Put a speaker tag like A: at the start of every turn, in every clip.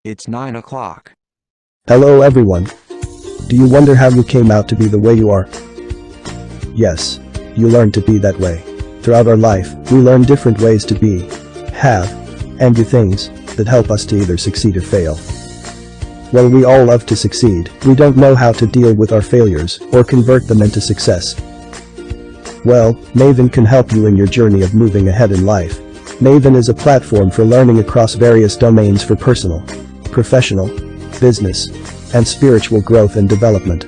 A: It's 9 o'clock.
B: Hello everyone. Do you wonder how you came out to be the way you are? Yes, you learn to be that way. Throughout our life, we learn different ways to be, have, and do things that help us to either succeed or fail. While we all love to succeed, we don't know how to deal with our failures or convert them into success. Well, Maven can help you in your journey of moving ahead in life. Maven is a platform for learning across various domains for personal, professional, business, and spiritual growth and development.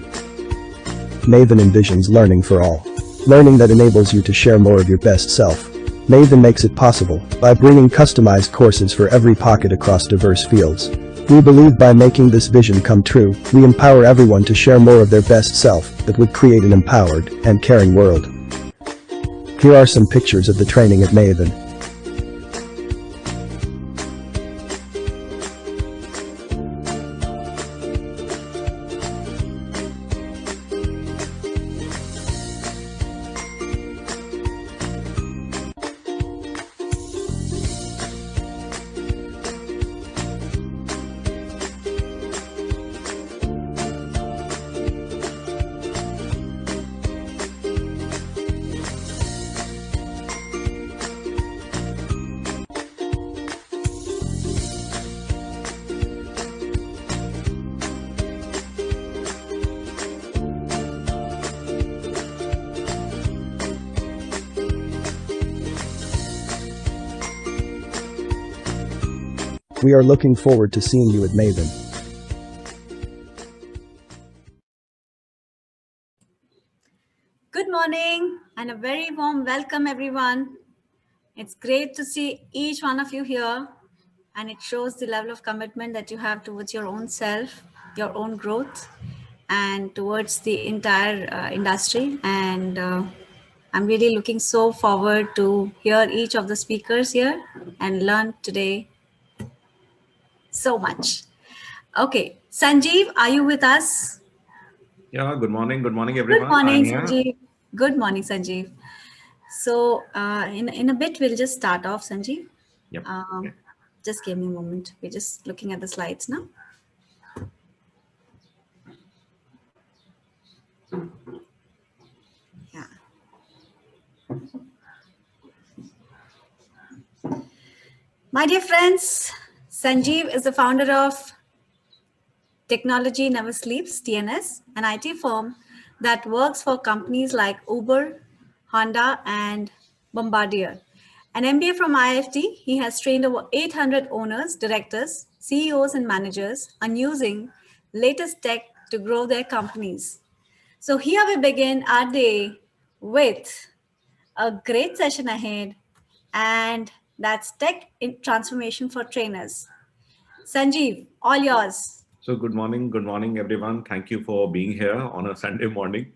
B: Maven envisions learning for all. Learning that enables you to share more of your best self. Maven makes it possible by bringing customized courses for every pocket across diverse fields. We believe by making this vision come true, we empower everyone to share more of their best self that would create an empowered and caring world. Here are some pictures of the training at Maven. We are looking forward to seeing you at Maven.
C: Good morning and a very warm welcome, everyone. It's great to see each one of you here, and it shows the level of commitment that you have towards your own self, your own growth, and towards the entire industry. And I'm really looking so forward to hear each of the speakers here and learn today so much. Okay, Sanjeev, are you with us?
D: Yeah, good morning. Good morning, everyone.
C: Good morning,
D: I'm here.
C: Sanjeev. Good morning, Sanjeev. So in a bit, we'll just start off, Sanjeev.
D: Yep.
C: Okay. Just give me a moment. We're just looking at the slides now. Yeah. My dear friends, Sanjeev is the founder of Technology Never Sleeps, TNS, an IT firm that works for companies like Uber, Honda, and Bombardier. An MBA from IFT, he has trained over 800 owners, directors, CEOs, and managers on using latest tech to grow their companies. So here we begin our day with a great session ahead, and that's tech in transformation for trainers. Sanjeev, all yours.
D: So good morning, everyone. Thank you for being here on a Sunday morning.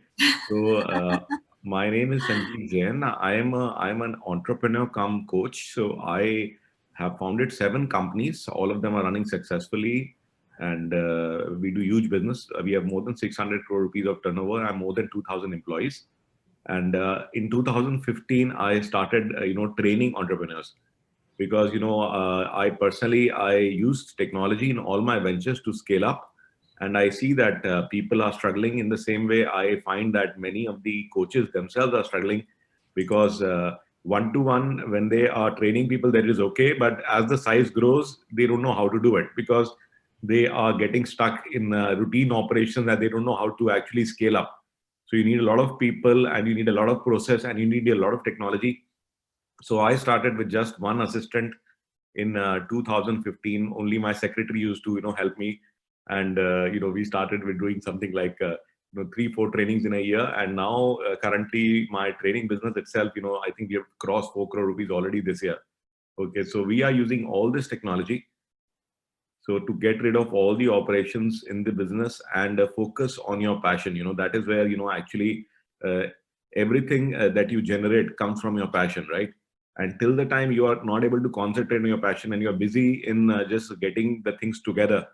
D: So my name is Sanjeev Jain. I'm an entrepreneur come coach. So I have founded 7 companies. All of them are running successfully, and we do huge business. We have more than 600 crore rupees of turnover and more than 2,000 employees. And in 2015, I started training entrepreneurs. Because I use technology in all my ventures to scale up, and I see that people are struggling in the same way. I find that many of the coaches themselves are struggling because one to one, when they are training people, that is okay, but as the size grows, they don't know how to do it because they are getting stuck in routine operations that they don't know how to actually scale up. So you need a lot of people, and you need a lot of process, and you need a lot of technology. So I started with just one assistant in 2015. Only my secretary used to help me, and we started with doing something like 3-4 trainings in a year. And now currently my training business itself, I think we have crossed 4 crore rupees already this year. Okay, so we are using all this technology so to get rid of all the operations in the business and focus on your passion. That is where actually uh, everything that you generate comes from your passion, right? Until the time you are not able to concentrate on your passion and you're busy in just getting the things together,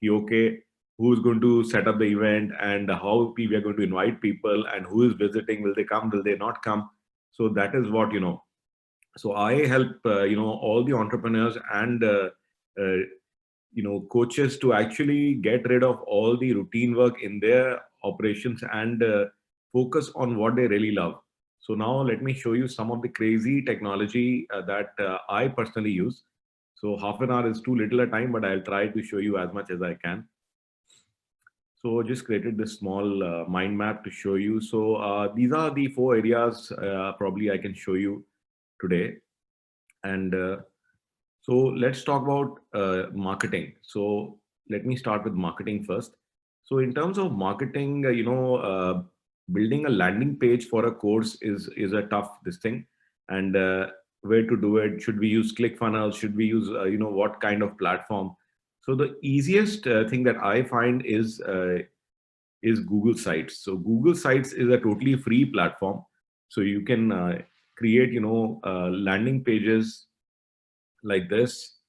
D: okay, who's going to set up the event and how we are going to invite people and who is visiting, will they come, will they not come? So that is what so I help all the entrepreneurs and uh, coaches to actually get rid of all the routine work in their operations and focus on what they really love. So now let me show you some of the crazy technology that I personally use. So half an hour is too little a time, but I'll try to show you as much as I can. So just created this small mind map to show you. So these are the 4 areas probably I can show you today. And so let's talk about marketing. So let me start with marketing first. So in terms of marketing, building a landing page for a course is a tough this thing. And where to do it? Should we use ClickFunnels? Should we use what kind of platform? So the easiest thing that I find is Google Sites. So Google Sites is a totally free platform. So you can create landing pages like this.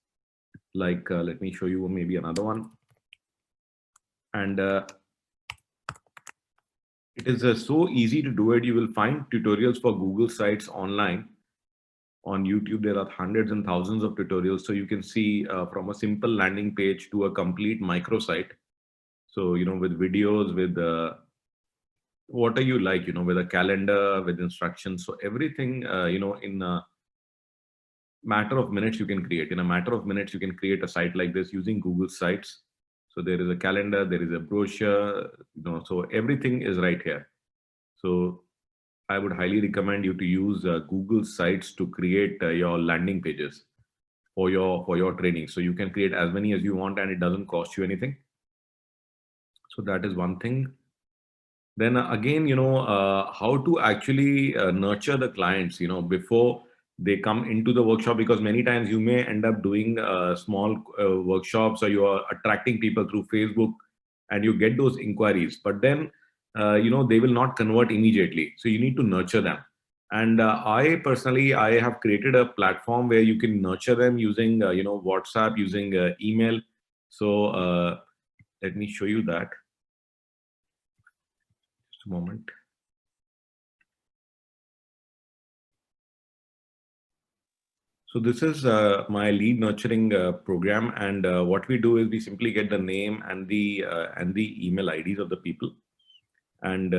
D: Like let me show you maybe another one. And it is so easy to do it. You will find tutorials for Google Sites online. On YouTube, there are hundreds and thousands of tutorials. So you can see from a simple landing page to a complete microsite. So, with videos, with what are you like, with a calendar, with instructions. So everything, in a matter of minutes, you can create. In a matter of minutes, you can create a site like this using Google Sites. So there is a calendar, there is a brochure, so everything is right here. So I would highly recommend you to use Google Sites to create your landing pages for your training. So you can create as many as you want and it doesn't cost you anything. So that is one thing. Then again, how to actually nurture the clients, before they come into the workshop, because many times you may end up doing small workshops, or you are attracting people through Facebook and you get those inquiries, but then they will not convert immediately. So you need to nurture them. And I personally have created a platform where you can nurture them using WhatsApp, using email. So let me show you that. Just a moment. So this is my lead nurturing program, and what we do is we simply get the name and the email IDs of the people, and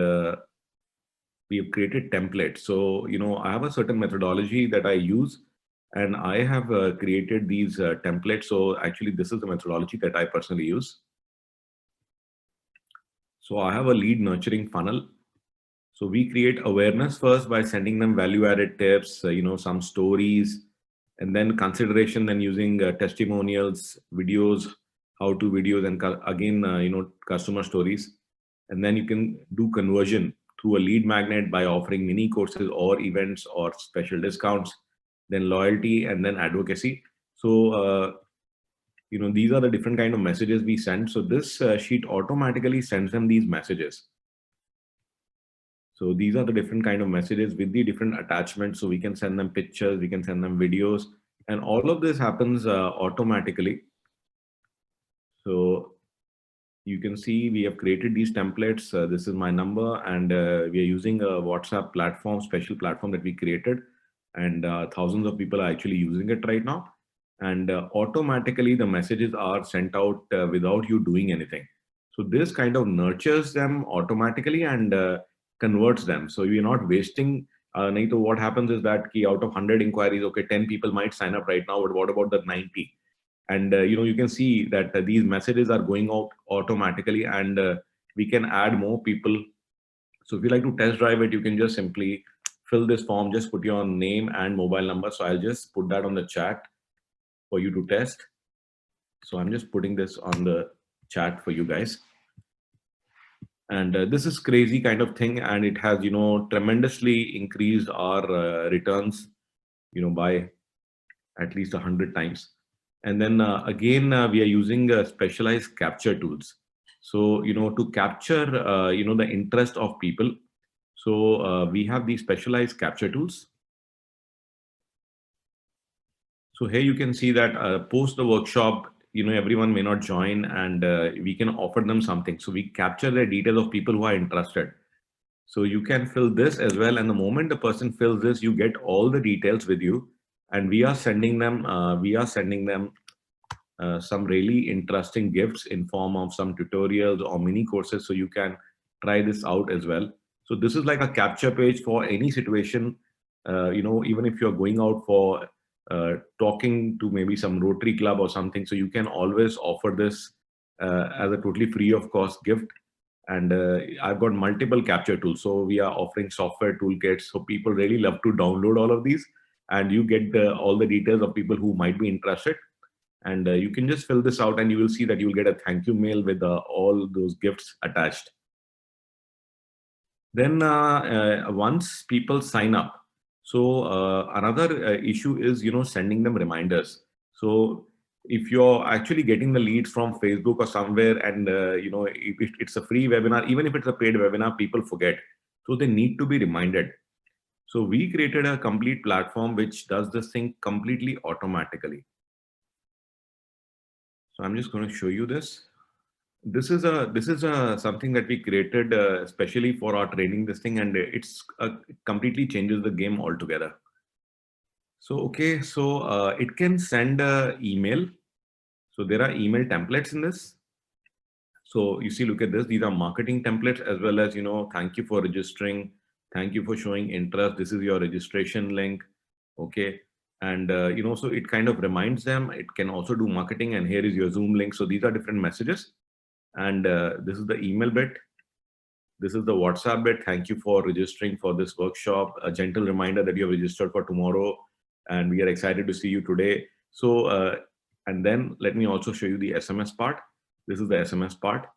D: we have created templates. So I have a certain methodology that I use, and I have created these templates. So actually, this is the methodology that I personally use. So I have a lead nurturing funnel. So we create awareness first by sending them value-added tips, some stories, and then consideration, then using testimonials, videos, how-to videos, and again, customer stories. And then you can do conversion through a lead magnet by offering mini courses or events or special discounts, then loyalty, and then advocacy. So, these are the different kind of messages we send. So this sheet automatically sends them these messages. So these are the different kind of messages with the different attachments. So we can send them pictures, we can send them videos, and all of this happens automatically. So you can see we have created these templates. This is my number, and we are using a WhatsApp platform, special platform that we created, and thousands of people are actually using it right now. And automatically the messages are sent out without you doing anything. So this kind of nurtures them automatically and converts them. So you're not wasting. Naito, what happens is that out of 100 inquiries, okay, 10 people might sign up right now, but what about the 90? And you can see that these messages are going out automatically, and we can add more people. So if you like to test drive it, you can just simply fill this form, just put your name and mobile number. So I'll just put that on the chat for you to test. So I'm just putting this on the chat for you guys. And this is crazy kind of thing, and it has tremendously increased our returns by at least 100 times. And then again we are using specialized capture tools. So to capture the interest of people. So we have these specialized capture tools. So here you can see that post the workshop, everyone may not join, and we can offer them something. So we capture the details of people who are interested. So you can fill this as well. And the moment the person fills this, you get all the details with you. And we are sending them some really interesting gifts in form of some tutorials or mini courses, so you can try this out as well. So this is like a capture page for any situation. Even if you're going out for talking to maybe some Rotary Club or something, so you can always offer this as a totally free of cost gift. And I've got multiple capture tools, so we are offering software toolkits, so people really love to download all of these, and you get all the details of people who might be interested. And you can just fill this out and you will see that you will get a thank you mail with all those gifts attached. Then once people sign up, so another issue is, sending them reminders. So if you're actually getting the leads from Facebook or somewhere, and if it's a free webinar, even if it's a paid webinar, people forget. So they need to be reminded. So we created a complete platform which does this thing completely automatically. So I'm just going to show you this. This is something that we created especially for our training, this thing, and it completely changes the game altogether. So okay, so it can send email. So there are email templates in this. So you see, look at this. These are marketing templates, as well as, thank you for registering, thank you for showing interest, this is your registration link. Okay. And so it kind of reminds them. It can also do marketing, and here is your Zoom link. So these are different messages. And this is the email bit. This is the WhatsApp bit. Thank you for registering for this workshop. A gentle reminder that you have registered for tomorrow, and we are excited to see you today. So, and then let me also show you the SMS part. This is the SMS part.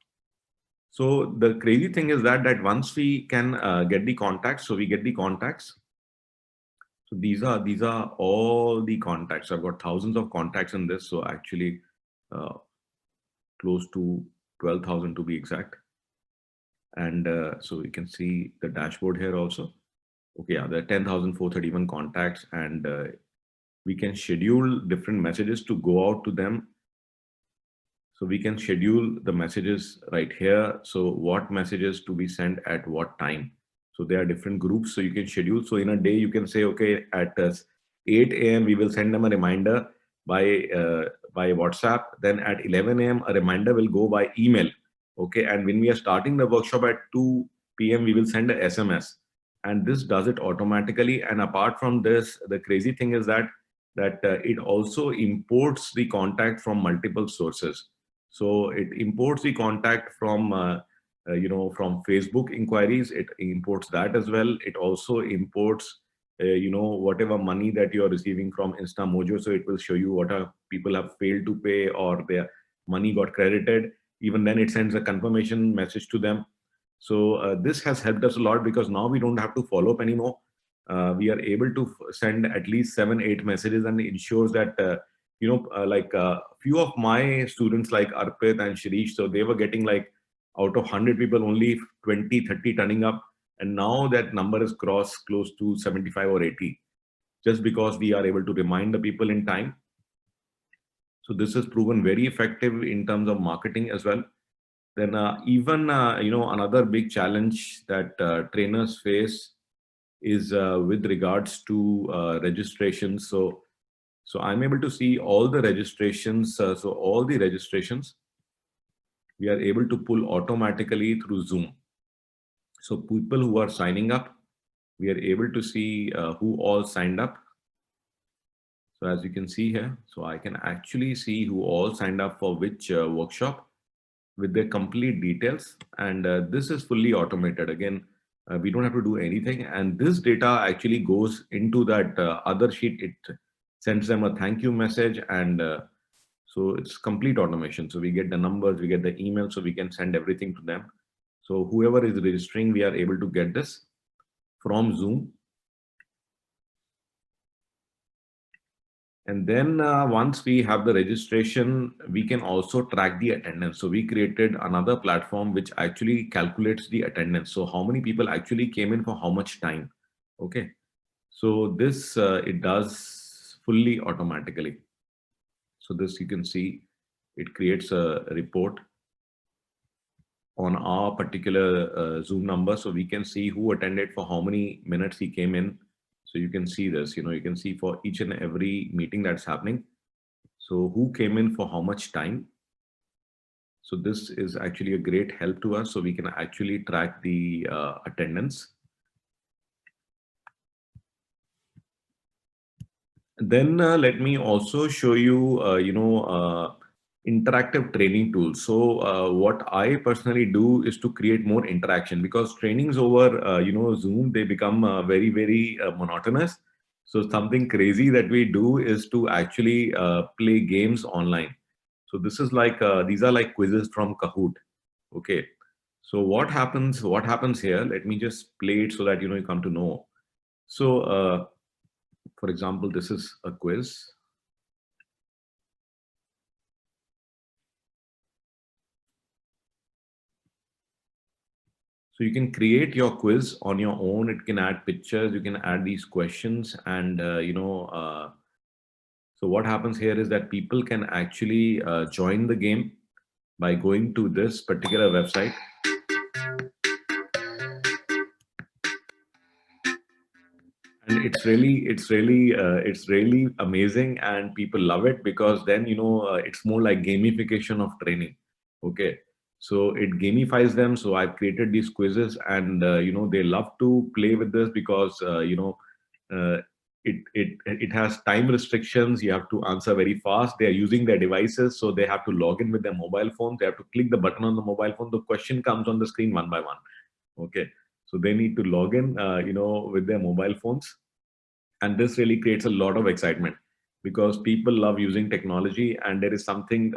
D: So the crazy thing is that once we can get the contacts, so we get the contacts. So these are all the contacts. I've got thousands of contacts in this. So actually close to 12,000 to be exact. And so we can see the dashboard here also. Okay, yeah, there are 10,431 contacts, and we can schedule different messages to go out to them. So we can schedule the messages right here. So what messages to be sent at what time? So there are different groups, so you can schedule. So in a day, you can say, okay, at 8 a.m. we will send them a reminder by WhatsApp. Then at 11 a.m. a reminder will go by email. Okay, and when we are starting the workshop at 2 p.m. we will send a SMS, and this does it automatically. And apart from this, the crazy thing is that it also imports the contact from multiple sources. So it imports the contact from from Facebook inquiries. It imports that as well. It also imports whatever money that you are receiving from InstaMojo. So it will show you what people have failed to pay or their money got credited. Even then it sends a confirmation message to them. So this has helped us a lot, because now we don't have to follow up anymore. We are able to send at least 7-8 messages, and it ensures that like few of my students like Arpit and Shirish, so they were getting like out of 100 people only 20-30 turning up, and now that number is crossed close to 75 or 80, just because we are able to remind the people in time. So this has proven very effective in terms of marketing as well. Then even another big challenge that trainers face is with regards to registrations. So I'm able to see all the registrations. So all the registrations we are able to pull automatically through Zoom. So people who are signing up, we are able to see who all signed up. So as you can see here, so I can actually see who all signed up for which workshop with their complete details. And this is fully automated. Again, we don't have to do anything. And this data actually goes into that other sheet. It sends them a thank you message. And so it's complete automation. So we get the numbers, we get the email, so we can send everything to them. So whoever is registering, we are able to get this from Zoom. And then once we have the registration, we can also track the attendance. So we created another platform which actually calculates the attendance. So how many people actually came in for how much time. Okay. So this, it does fully automatically. So this you can see, it creates a report on our particular Zoom number. So we can see who attended for how many minutes he came in. So you can see this, you can see for each and every meeting that's happening. So who came in for how much time? So this is actually a great help to us, so we can actually track the attendance. Then let me also show you, interactive training tools. So what I personally do is to create more interaction, because trainings over, Zoom, they become very monotonous. So something crazy that we do is to actually play games online. So this is like, these are like quizzes from Kahoot. Okay. So what happens here? Let me just play it so that, you come to know. So, for example, this is a quiz. So you can create your quiz on your own. It can add pictures. You can add these questions, and so what happens here is that people can actually join the game by going to this particular website. And it's really amazing, and people love it, because then, it's more like gamification of training. Okay, so it gamifies them. So I've created these quizzes, and they love to play with this, because uh, it has time restrictions. You have to answer very fast. They are using their devices, so they have to log in with their mobile phone. They have to click the button on the mobile phone. The question comes on the screen one by one. Okay, so they need to log in, with their mobile phones. And this really creates a lot of excitement, because people love using technology, and there is something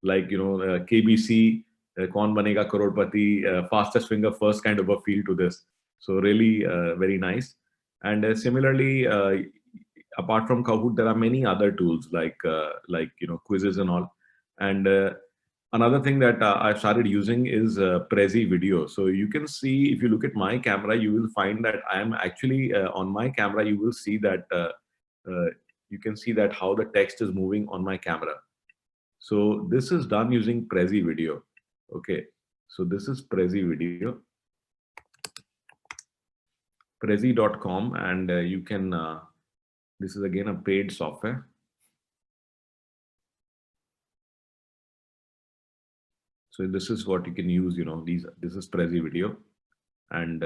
D: like, KBC, Kaun Banega Crorepati, fastest finger first kind of a feel to this. So really very nice. And similarly, apart from Kahoot, there are many other tools like quizzes and all. And another thing that I've started using is Prezi Video. So you can see, if you look at my camera, you will find that I am actually on my camera. You will see that uh, you can see that how the text is moving on my camera. So this is done using Prezi Video. Okay, so this is Prezi Video, prezi.com, and you can. This is again a paid software. So this is what you can use. This is Prezi Video, and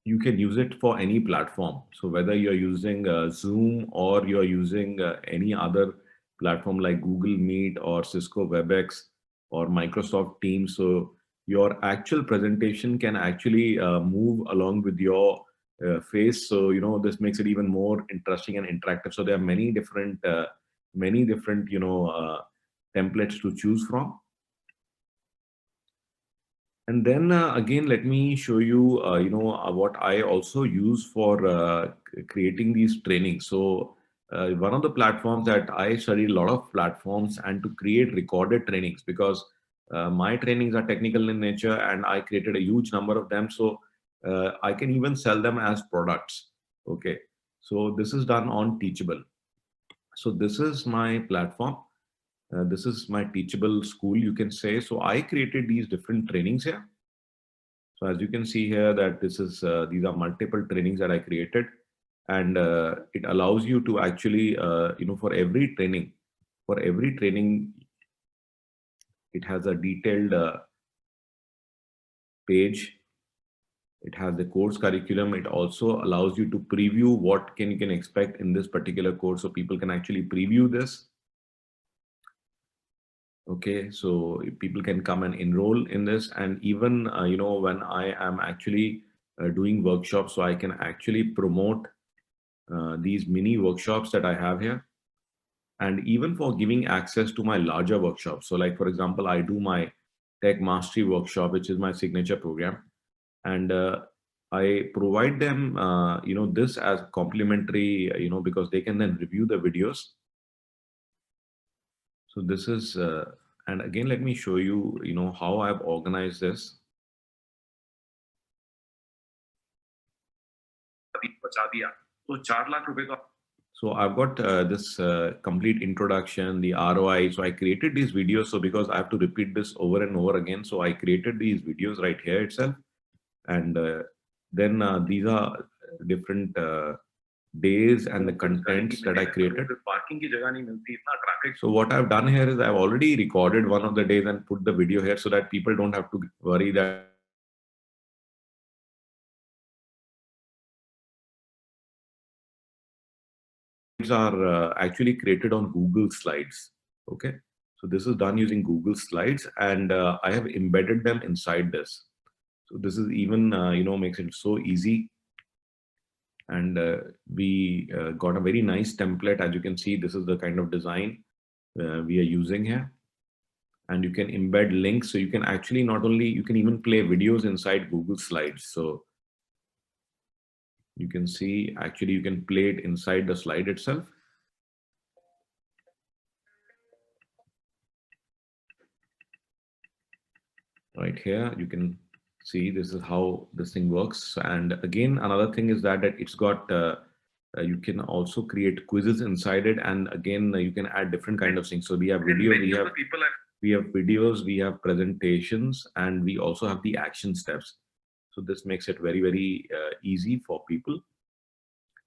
D: you can use it for any platform. So whether you're using Zoom, or you're using any other platform like Google Meet or Cisco WebEx or Microsoft Teams, so your actual presentation can actually move along with your face. So this makes it even more interesting and interactive. So there are many different templates to choose from. And then again, let me show you, what I also use for creating these trainings. So one of the platforms that I studied, a lot of platforms, and to create recorded trainings, because my trainings are technical in nature, and I created a huge number of them. So I can even sell them as products. Okay, so this is done on Teachable. So this is my platform. This is my Teachable school, you can say. So I created these different trainings here. So as you can see here, that these are multiple trainings that I created, and it allows you to actually, for every training, it has a detailed page. It has the course curriculum. It also allows you to preview what you can expect in this particular course, so people can actually preview this. Okay, so people can come and enroll in this, and even when I am actually doing workshops, so I can actually promote these mini workshops that I have here, and even for giving access to my larger workshops. So like, for example, I do my Tech Mastery workshop, which is my signature program, and I provide them this as complimentary, because they can then review the videos. So this is, and again, let me show you, how I've organized this. So I've got this complete introduction, the ROI. So I created these videos. So because I have to repeat this over and over again, so I created these videos right here itself. And then these are different days and the contents that I created. So what I've done here is I've already recorded one of the days and put the video here so that people don't have to worry that are actually created on Google Slides. Okay, so this is done using Google Slides, and I have embedded them inside this. So this is even makes it so easy. And we got a very nice template. As you can see, this is the kind of design we are using here. And you can embed links. So you can actually you can even play videos inside Google Slides. So you can see, actually, you can play it inside the slide itself. Right here, you can see this is how this thing works. And again, another thing is that it's got, you can also create quizzes inside it. And again, you can add different kind of things. So we have video, we have videos, we have presentations, and we also have the action steps. So this makes it very, very easy for people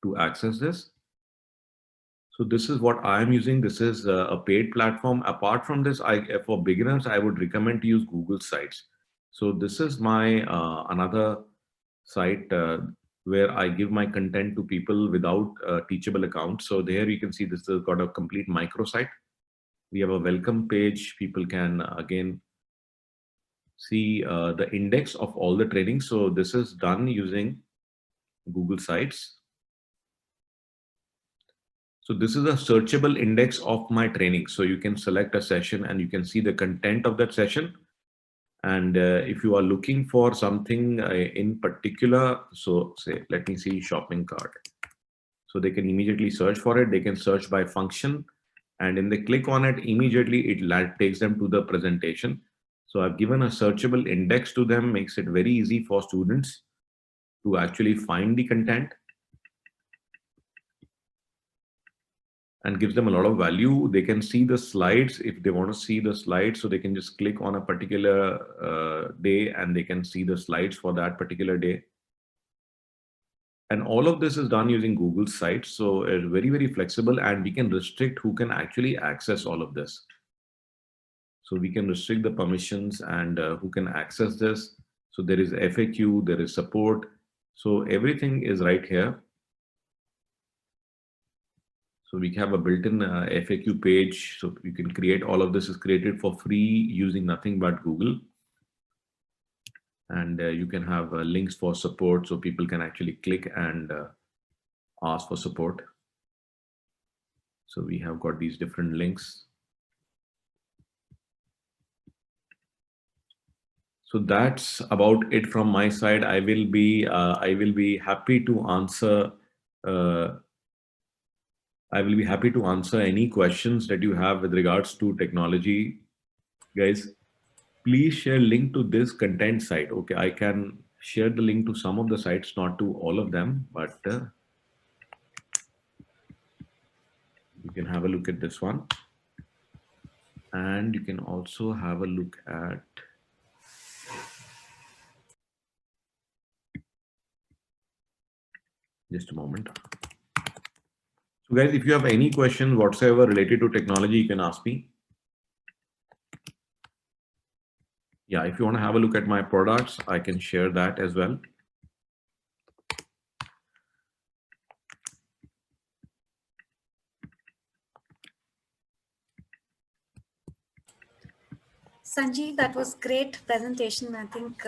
D: to access this. So this is what I'm using. This is a paid platform. Apart from this, for beginners, I would recommend to use Google Sites. So this is my another site where I give my content to people without a Teachable account. So there you can see this has got a complete microsite. We have a welcome page. People can again see the index of all the trainings. So this is done using Google Sites. So this is a searchable index of my training. So you can select a session and you can see the content of that session. And if you are looking for something in particular, so say, let me see shopping cart. So they can immediately search for it. They can search by function. And when they click on it, immediately it takes them to the presentation. So I've given a searchable index to them, makes it very easy for students to actually find the content. And gives them a lot of value. They can see the slides if they want to see the slides. So they can just click on a particular day and they can see the slides for that particular day. And all of this is done using Google Sites. So it's very, very flexible, and we can restrict who can actually access all of this. So we can restrict the permissions and who can access this. So there is FAQ, there is support. So everything is right here. So we have a built-in FAQ page. So you can create, all of this is created for free using nothing but Google. And you can have links for support. So people can actually click and ask for support. So we have got these different links. So that's about it from my side. I will be happy to answer any questions that you have with regards to technology. Guys, please share link to this content site. Okay, I can share the link to some of the sites, not to all of them, but you can have a look at this one. And you can also have a look at just a moment. So guys, if you have any questions whatsoever related to technology, you can ask me. Yeah, if you want to have a look at my products, I can share that as well.
C: Sanjeev, that was great presentation. I think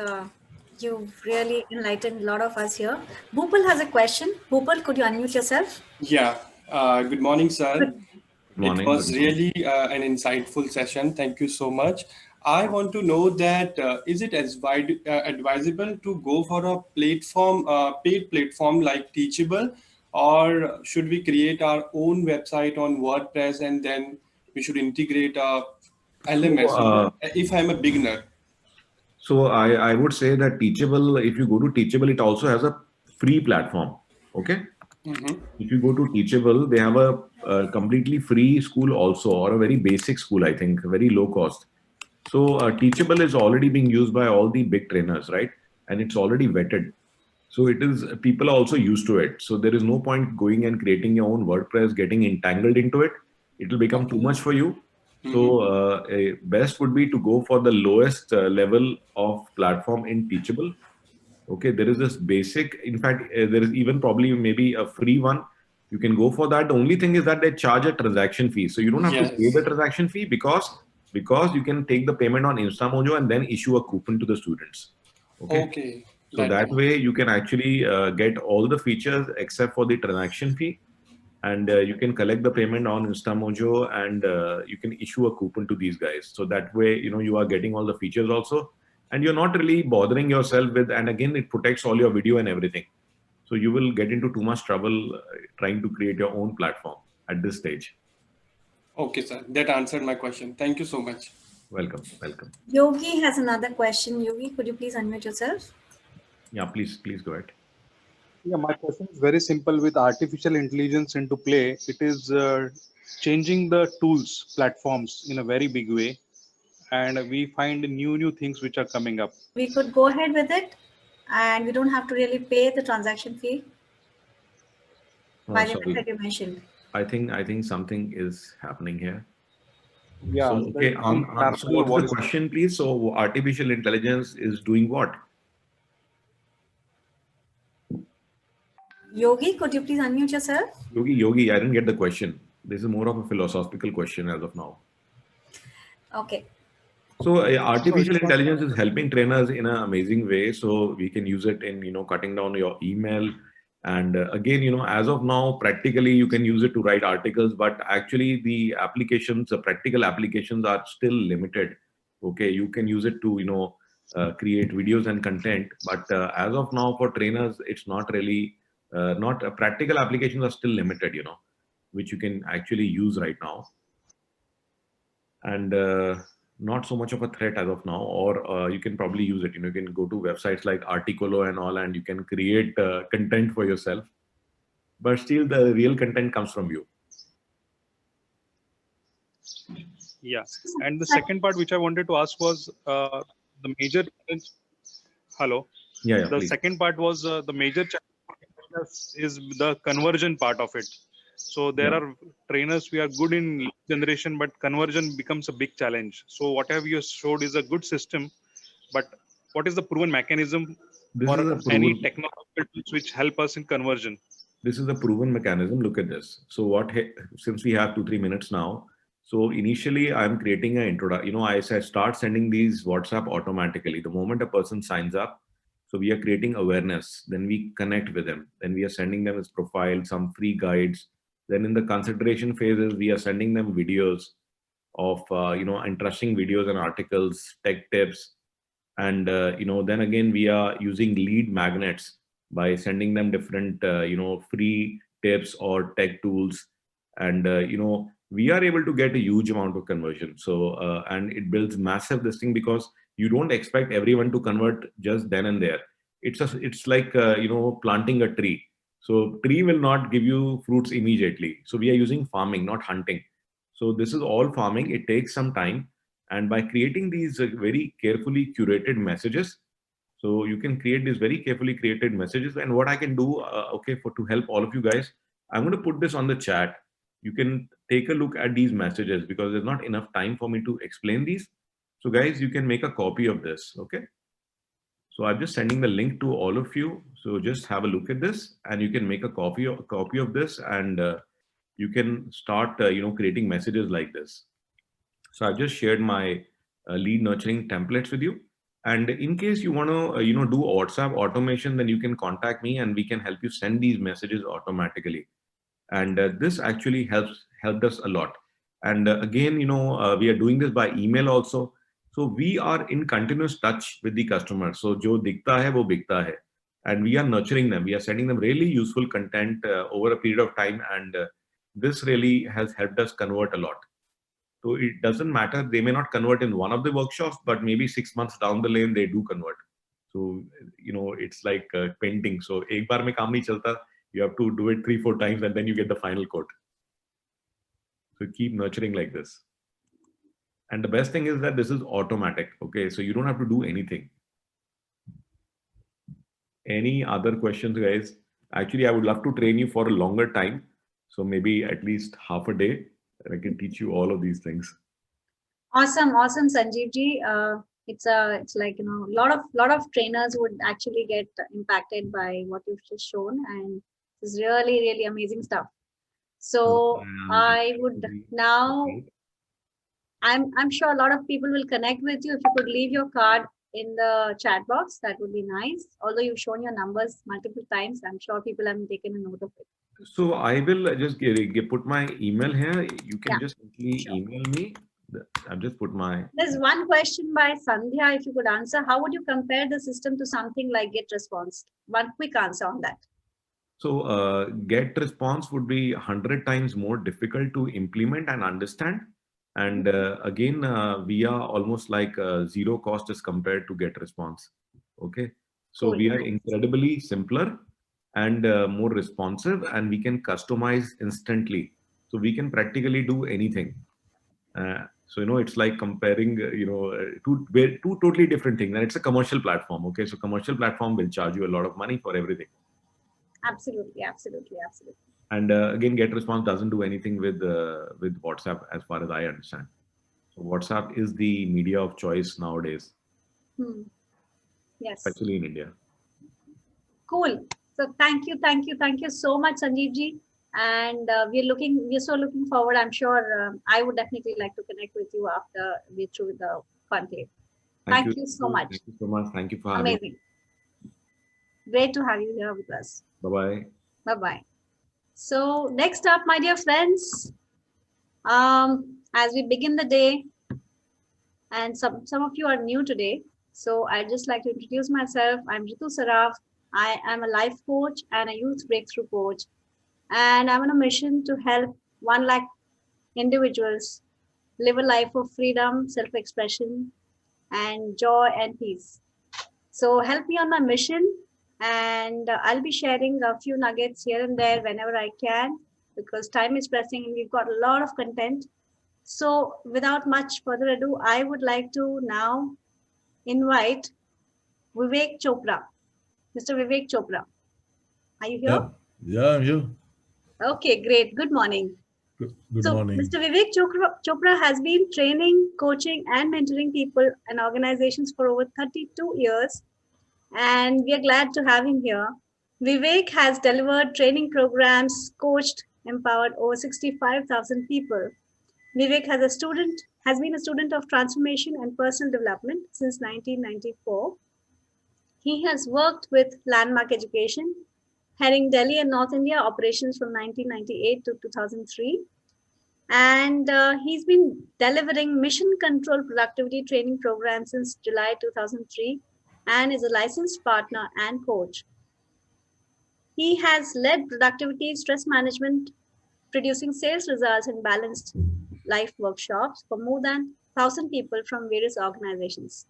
C: you've really enlightened a lot of us here. Bhupal has a question. Bhupal, could you unmute yourself?
A: Yeah. Good morning, sir.
C: Good
A: morning. It was really an insightful session. Thank you so much. I want to know that is it advisable to go for a platform, paid platform like Teachable, or should we create our own website on WordPress and then we should integrate a LMS if I'm a beginner?
D: So I would say that Teachable, if you go to Teachable, it also has a free platform. Okay. If you go to Teachable, they have a completely free school also, or a very basic school, I think, very low cost. So Teachable is already being used by all the big trainers, right? And it's already vetted. So it is, people are also used to it. So there is no point going and creating your own WordPress, getting entangled into it. It will become too much for you. So best would be to go for the lowest level of platform in Teachable. Okay, there is this basic. In fact, there is even probably maybe a free one. You can go for that. The only thing is that they charge a transaction fee, so you don't have to pay the
A: Yes.
D: transaction fee because you can take the payment on InstaMojo and then issue a coupon to the students. Okay,
A: Okay.
D: so
A: That
D: that way you can actually get all the features except for the transaction fee, and you can collect the payment on InstaMojo, and you can issue a coupon to these guys. So that way, you are getting all the features also, and you're not really bothering yourself with. And again, it protects all your video and everything. So you will get into too much trouble trying to create your own platform at this stage.
A: Okay, sir. That answered my question. Thank you so much.
D: Welcome, welcome.
C: Yogi has another question. Yogi, could you please unmute yourself?
D: Yeah, please go ahead.
E: Yeah, my question is very simple. With artificial intelligence into play, it is changing the tools platforms in a very big way, and we find new things which are coming up.
C: We could go ahead with it, and we don't have to really pay the transaction fee. By the
D: Sorry,
C: method you mentioned.
D: I think something is happening here.
E: Yeah,
D: So okay, so
E: parallel
D: what's the
E: voice.
D: question, please? So artificial intelligence is doing what?
C: Yogi, could you please unmute yourself?
D: Yogi, I didn't get the question. This is more of a philosophical question as of now.
C: Okay.
D: So
E: No,
D: artificial
E: it's not.
D: intelligence is helping trainers in an amazing way. So we can use it in, cutting down your email. And again, as of now, practically you can use it to write articles, but actually the applications, the practical applications are still limited. Okay, you can use it to, create videos and content, but as of now for trainers, it's not really, not practical applications are still limited, which you can actually use right now. And not so much of a threat as of now, or you can probably use it. You can go to websites like Articolo and all, and you can create content for yourself. But still, the real content comes from you.
E: Yeah, and the second part which I wanted to ask was the major challenge. Hello.
D: Yeah,
E: The
D: please.
E: second part was the major challenge is the conversion part of it. So there
D: Yeah.
E: are trainers we are good in lead generation, but conversion becomes a big challenge. So whatever you showed is a good system, but what is the proven mechanism
D: This
E: or
D: is a
E: any
D: proven.
E: technological tools which help us in conversion?
D: This is a proven mechanism. Look at this. So since we have 2-3 minutes now, so initially I'm creating an introduction. I start sending these WhatsApp automatically the moment a person signs up. So we are creating awareness. Then we connect with them. Then we are sending them his profile, some free guides. Then in the consideration phases, we are sending them videos of interesting videos and articles, tech tips, and then again we are using lead magnets by sending them different free tips or tech tools, and we are able to get a huge amount of conversion. So and it builds massive this thing, because you don't expect everyone to convert just then and there. It's like planting a tree. So tree will not give you fruits immediately. So we are using farming, not hunting. So this is all farming. It takes some time, and by creating these very carefully curated messages, so you can create these very carefully created messages. And what I can do, okay, for to help all of you guys, I'm going to put this on the chat. You can take a look at these messages, because there's not enough time for me to explain these. So guys, you can make a copy of this. Okay, so I'm just sending the link to all of you. So just have a look at this, and you can make a copy of this, and you can start creating messages like this. So I've just shared my lead nurturing templates with you. And in case you want to, do WhatsApp automation, then you can contact me and we can help you send these messages automatically. And this actually helped us a lot. And again, we are doing this by email also. So we are in continuous touch with the customer. So jo dikhta hai, wo bikta hai. And we are nurturing them. We are sending them really useful content over a period of time. And this really has helped us convert a lot. So it doesn't matter. They may not convert in one of the workshops, but maybe 6 months down the lane, they do convert. So, it's like painting. So ek baar mein kaam nahi chalta. You have to do it 3-4 times and then you get the final coat. So keep nurturing like this. And the best thing is that this is automatic. Okay. So you don't have to do anything. any other questions, guys? Actually, I would love to train you for a longer time. So maybe at least half a day, and I can teach you all of these things.
C: Awesome, Sanjeev ji. It's like, you know, lot of trainers would actually get impacted by what you've just shown, and it's really amazing stuff. So I would now, I'm sure a lot of people will connect with you. If you could leave your card in the chat box, that would be nice. Although you've shown your numbers multiple times, I'm sure people have taken a note of it.
D: So I will just put my email here. You can
C: Yeah,
D: just simply
C: sure.
D: email me. I've just put my.
C: There's one question by Sandhya, if you could answer. How would you compare the system to something like GetResponse? One quick answer on that.
D: So GetResponse would be 100 times more difficult to implement and understand. And again, we are almost like zero cost as compared to GetResponse. Okay. So
C: Cool.
D: we are incredibly simpler and more responsive, and we can customize instantly. So we can practically do anything. So, you know, it's like comparing, two totally different things. And it's a commercial platform. Okay. So commercial platform will charge you a lot of money for everything.
C: Absolutely.
D: And again, GetResponse doesn't do anything with WhatsApp, as far as I understand. So WhatsApp is the media of choice nowadays.
C: Yes.
D: Especially in India.
C: Cool. So thank you so much, Sanjeev ji. And we're so looking forward. I'm sure I would definitely like to connect with you after we're through with the conclave. Thank you so much.
D: Thank you so much. Thank you for having me.
C: Amazing. Great to have you here with us.
D: Bye-bye.
C: Bye-bye. So next up, my dear friends, as we begin the day, and some of you are new today, so I'd just like to introduce myself. I'm Ritu Saraf. I am a life coach and a youth breakthrough coach, and I'm on a mission to help 1 lakh individuals live a life of freedom, self-expression, and joy and peace. So help me on my mission, and I'll be sharing a few nuggets here and there whenever I can, because time is pressing and we've got a lot of content. So without much further ado, I would like to now invite Vivek Chopra. Mr. Vivek Chopra, are you here?
F: Yeah, I'm here.
C: Okay, great. Good morning.
F: Good
C: So,
F: morning.
C: Mr. Vivek Chopra has been training, coaching, and mentoring people and organizations for over 32 years. And we are glad to have him here. Vivek has delivered training programs, coached, empowered over 65,000 people. Vivek has been a student of transformation and personal development since 1994. He has worked with Landmark Education, heading Delhi and North India operations from 1998 to 2003. And he's been delivering mission control productivity training programs since July 2003 and is a licensed partner and coach. He has led productivity, stress management, producing sales results and balanced life workshops for more than 1,000 people from various organizations.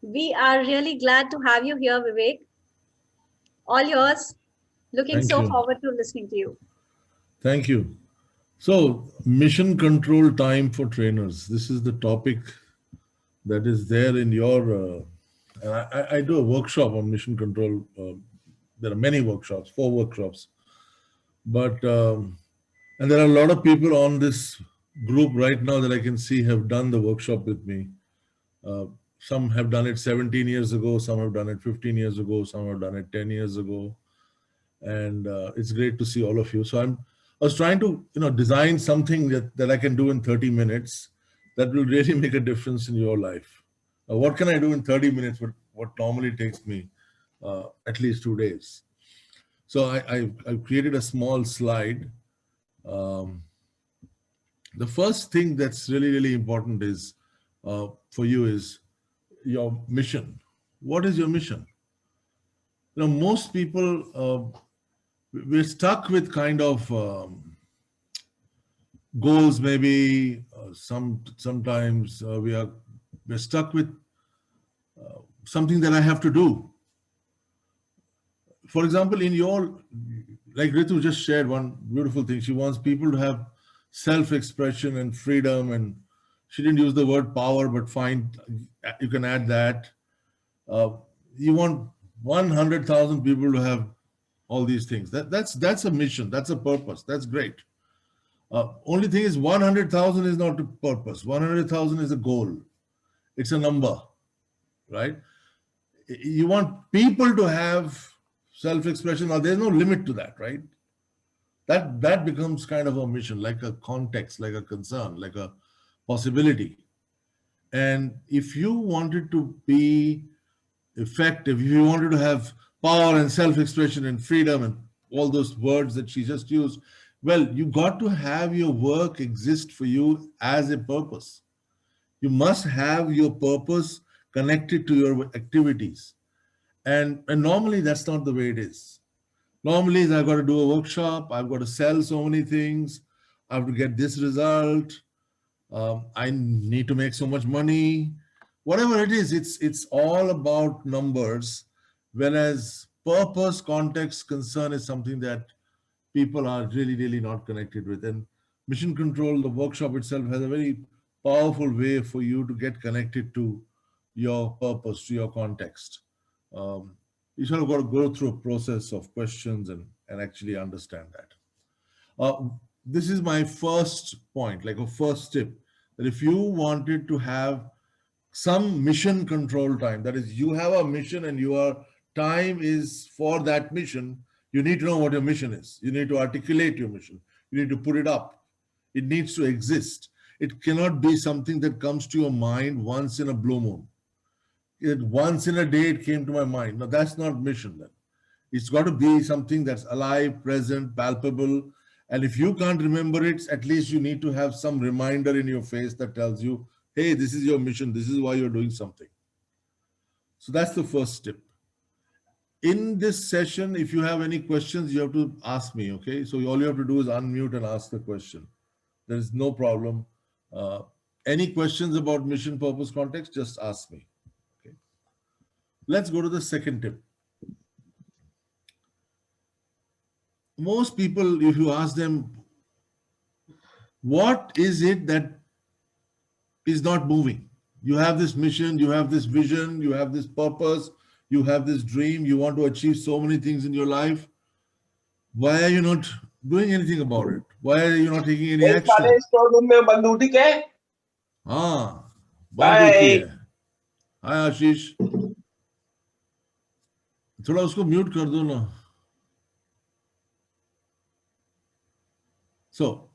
C: We are really glad to have you here, Vivek. All yours. Looking
F: Thank
C: so
F: you.
C: forward to listening to you.
F: Thank you. So, mission control time for trainers. This is the topic that is there in your. And I do a workshop on mission control. There are many workshops, 4 workshops. But, and there are a lot of people on this group right now that I can see have done the workshop with me. Some have done it 17 years ago, some have done it 15 years ago, some have done it 10 years ago. And it's great to see all of you. So I was trying to, design something that I can do in 30 minutes that will really make a difference in your life. What can I do in 30 minutes? What normally takes me at least 2 days. So I've created a small slide. The first thing that's really important is for you is your mission. What is your mission? Most people, we're stuck with kind of goals. Maybe sometimes we're stuck with something that I have to do. For example, like Ritu just shared one beautiful thing. She wants people to have self-expression and freedom, and she didn't use the word power, but fine, you can add that. You want 100,000 people to have all these things. That's a mission. That's a purpose. That's great. Only thing is 100,000 is not a purpose. 100,000 is a goal. It's a number, right? You want people to have self-expression. Now, there's no limit to that, right? That becomes kind of a mission, like a context, like a concern, like a possibility. And if you wanted to be effective, if you wanted to have power and self-expression and freedom and all those words that she just used, well, you got to have your work exist for you as a purpose. You must have your purpose connected to your activities. And normally that's not the way it is. Normally I've got to do a workshop, I've got to sell so many things, I have to get this result, I need to make so much money. Whatever it is, it's all about numbers, whereas purpose, context, concern is something that people are really not connected with. And Mission Control, the workshop itself, has a very powerful way for you to get connected to your purpose, to your context. You sort of got to go through a process of questions and actually understand that. This is my first point, like a first tip, that if you wanted to have some mission control time, that is, you have a mission and your time is for that mission, you need to know what your mission is. You need to articulate your mission. You need to put it up. It needs to exist. It cannot be something that comes to your mind once in a blue moon. Once in a day it came to my mind. Now that's not mission then. It's got to be something that's alive, present, palpable. And if you can't remember it, at least you need to have some reminder in your face that tells you, hey, this is your mission. This is why you're doing something. So that's the first tip. In this session, if you have any questions, you have to ask me, okay? So all you have to do is unmute and ask the question. There is no problem. Any questions about mission, purpose, context, just ask me. Okay. Let's go to the second tip. Most people, if you ask them, what is it that is not moving? You have this mission, you have this vision, you have this purpose, you have this dream, you want to achieve so many things in your life. Why are you not doing anything about it? Why are you not taking any action? हाँ, बात होती है. Hi आशीष. थोड़ा उसको mute कर दो ना. So,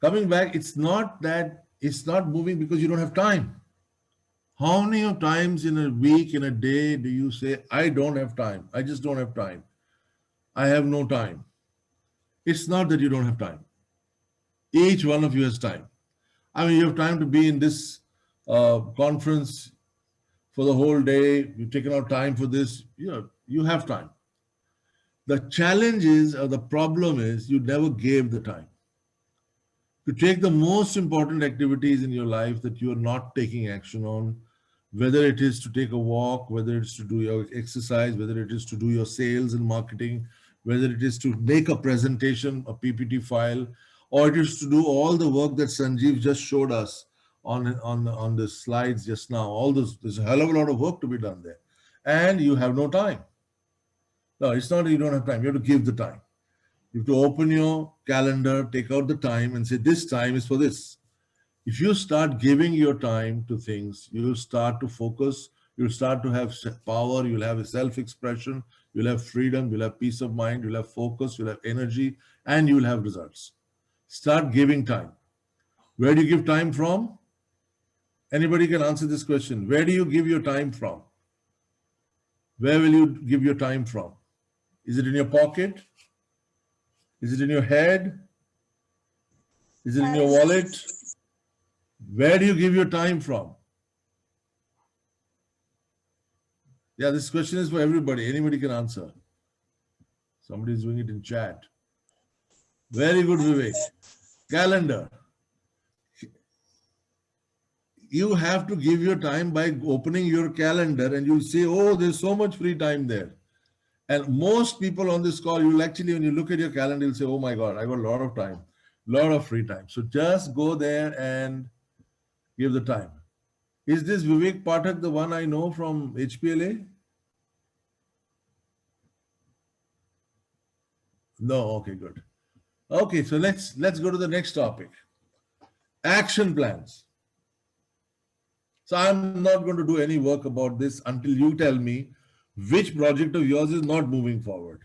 F: coming back, it's not that it's not moving because you don't have time. How many times in a week, in a day, do you say, I don't have time? I just don't have time. I have no time. It's not that you don't have time. Each one of you has time. I mean, you have time to be in this conference for the whole day. You've taken out time for this. You have time. The challenge is, or the problem is, you never gave the time to take the most important activities in your life that you are not taking action on, whether it is to take a walk, whether it's to do your exercise, whether it is to do your sales and marketing, whether it is to make a presentation, a PPT file, or it is to do all the work that Sanjeev just showed us on the slides just now. All this, there's a hell of a lot of work to be done there. And you have no time. No, it's not that you don't have time. You have to give the time. You have to open your calendar, take out the time and say, this time is for this. If you start giving your time to things, you will start to focus, you'll start to have power, you'll have a self-expression, you'll have freedom, you'll have peace of mind, you'll have focus, you'll have energy, and you'll have results. Start giving time. Where do you give time from? Anybody can answer this question. Where do you give your time from? Where will you give your time from? Is it in your pocket? Is it in your head? Is it in your wallet? Where do you give your time from? Yeah, this question is for everybody. Anybody can answer. Somebody is doing it in chat. Very good, Vivek. Calendar. You have to give your time by opening your calendar and you'll say, oh, there's so much free time there. And most people on this call, you'll actually, when you look at your calendar, you'll say, oh my God, I got a lot of time, a lot of free time. So just go there and give the time. Is this Vivek Pathak the one I know from HPLA? No, okay, good. Okay, so let's go to the next topic. Action plans. So I'm not going to do any work about this until you tell me which project of yours is not moving forward.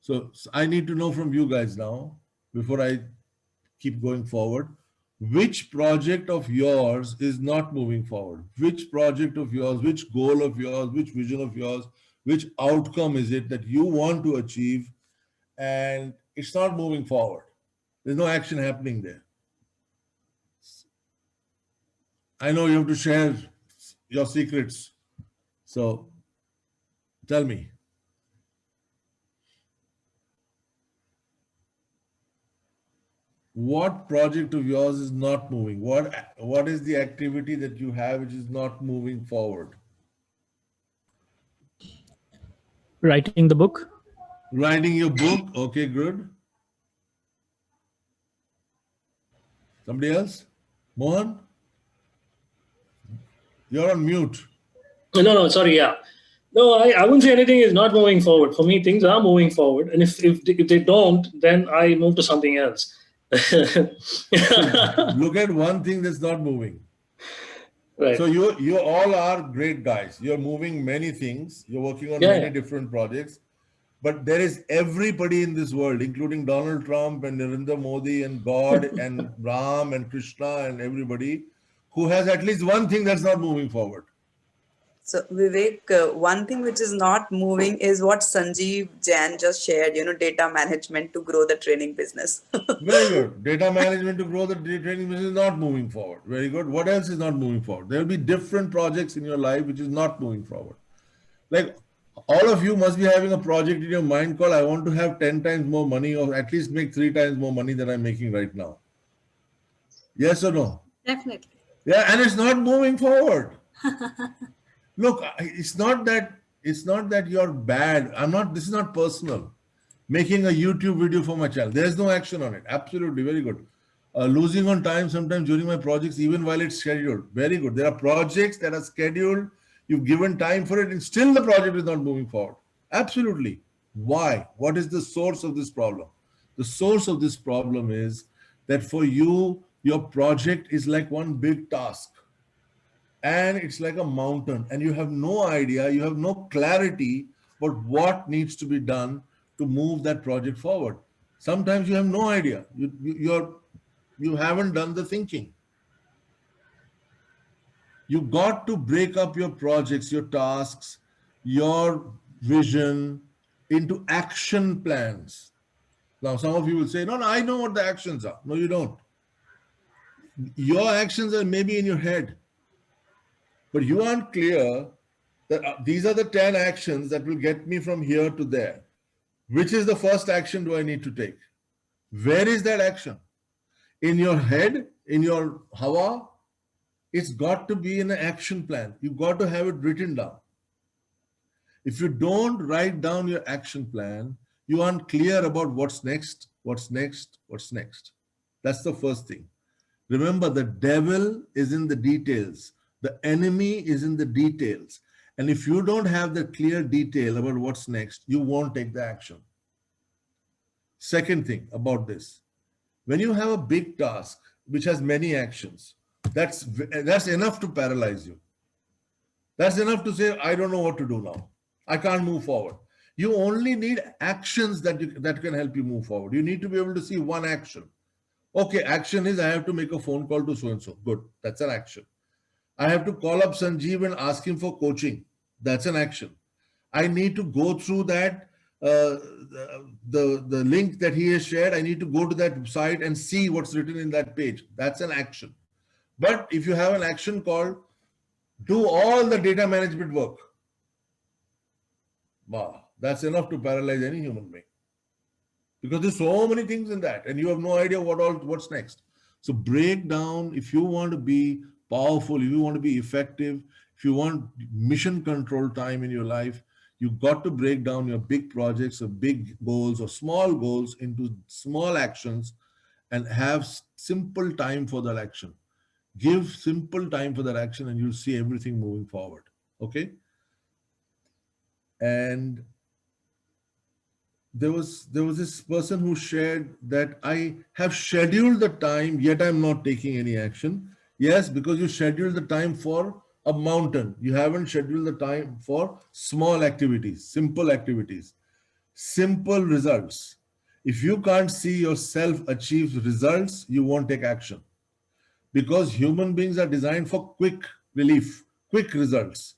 F: So I need to know from you guys now, before I keep going forward, which project of yours is not moving forward? Which project of yours, which goal of yours, which vision of yours, which outcome is it that you want to achieve and it's not moving forward? There's no action happening there. I know you have to share your secrets. So tell me. What project of yours is not moving? What is the activity that you have which is not moving forward?
G: Writing the book.
F: Writing your book. Okay, good. Somebody else? Mohan? You're on mute.
G: No, sorry, yeah. No, I wouldn't say anything is not moving forward. For me, things are moving forward. And if they don't, then I move to something else.
F: Look at one thing that's not moving.
G: Right.
F: So you all are great guys. You're moving many things. You're working on many different projects. But there is everybody in this world, including Donald Trump and Narendra Modi and God and Ram and Krishna and everybody, who has at least one thing that's not moving forward.
H: So Vivek, one thing which is not moving is what Sanjeev Jain just shared, data management to grow the training business.
F: Very good. Data management to grow the training business is not moving forward. Very good. What else is not moving forward? There will be different projects in your life which is not moving forward. Like all of you must be having a project in your mind called, I want to have 10 times more money or at least make 3 times more money than I'm making right now. Yes or no?
C: Definitely.
F: Yeah, and it's not moving forward. Look, it's not that you're bad. This is not personal. Making a YouTube video for my channel. There's no action on it. Absolutely, very good. Losing on time sometimes during my projects, even while it's scheduled. Very good. There are projects that are scheduled. You've given time for it and still the project is not moving forward. Absolutely. Why? What is the source of this problem? The source of this problem is that for you, your project is like one big task. And it's like a mountain and you have no idea, you have no clarity about what needs to be done to move that project forward. Sometimes you have no idea. You haven't done the thinking. You got to break up your projects, your tasks, your vision into action plans. Now, some of you will say, no, I know what the actions are. No, you don't. Your actions are maybe in your head. But you aren't clear that these are the 10 actions that will get me from here to there. Which is the first action do I need to take? Where is that action? In your head, in your hawa, it's got to be in an action plan. You've got to have it written down. If you don't write down your action plan, you aren't clear about what's next, what's next, what's next. That's the first thing. Remember, the devil is in the details. The enemy is in the details. And if you don't have the clear detail about what's next, you won't take the action. Second thing about this, when you have a big task, which has many actions, that's enough to paralyze you. That's enough to say, I don't know what to do now. I can't move forward. You only need actions that can help you move forward. You need to be able to see one action. Okay, action is I have to make a phone call to so-and-so. Good, that's an action. I have to call up Sanjeev and ask him for coaching. That's an action. I need to go through that, the link that he has shared. I need to go to that site and see what's written in that page. That's an action. But if you have an action called, do all the data management work. Wow, that's enough to paralyze any human being. Because there's so many things in that and you have no idea what's next. So break down, if you want to be powerful, if you want to be effective, if you want mission control time in your life, you've got to break down your big projects or big goals or small goals into small actions and have simple time for that action. Give simple time for that action and you'll see everything moving forward. Okay? And there was this person who shared that I have scheduled the time, yet I'm not taking any action. Yes, because you scheduled the time for a mountain. You haven't scheduled the time for small activities, simple activities, simple results. If you can't see yourself achieve results, you won't take action, because human beings are designed for quick relief, quick results.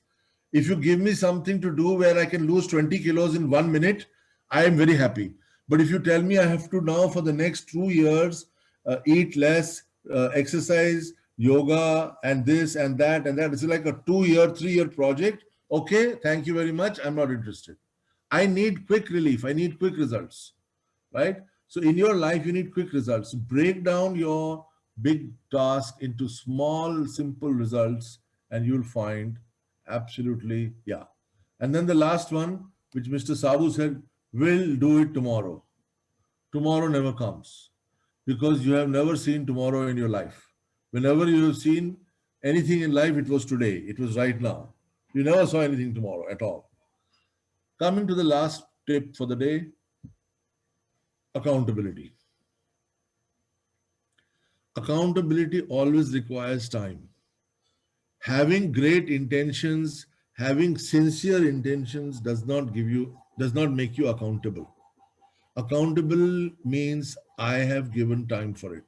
F: If you give me something to do where I can lose 20 kilos in 1 minute, I am very happy. But if you tell me I have to now for the next 2 years eat less, exercise, yoga, and this and that and that, it's like a 2 year, 3 year project. Okay, thank you very much. I'm not interested. I need quick relief. I need quick results, right? So in your life, you need quick results. Break down your big task into small, simple results, and you'll find absolutely, yeah. And then the last one, which Mr. Sabu said, we'll do it tomorrow. Tomorrow never comes, because you have never seen tomorrow in your life. Whenever you have seen anything in life, it was today, it was right now. You never saw anything tomorrow at all. Coming to the last tip for the day, accountability. Accountability always requires time. Having great intentions, having sincere intentions does not make you accountable. Accountable means I have given time for it.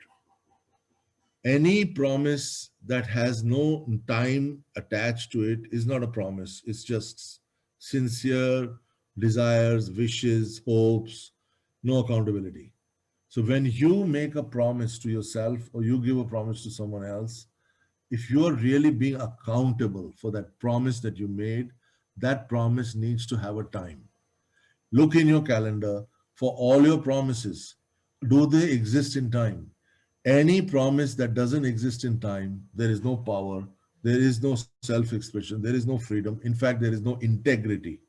F: Any promise that has no time attached to it is not a promise. It's just sincere desires, wishes, hopes, no accountability. So when you make a promise to yourself or you give a promise to someone else, if you are really being accountable for that promise that you made, that promise needs to have a time. Look in your calendar for all your promises. Do they exist in time? Any promise that doesn't exist in time, there is no power, there is no self-expression, there is no freedom. In fact, there is no integrity.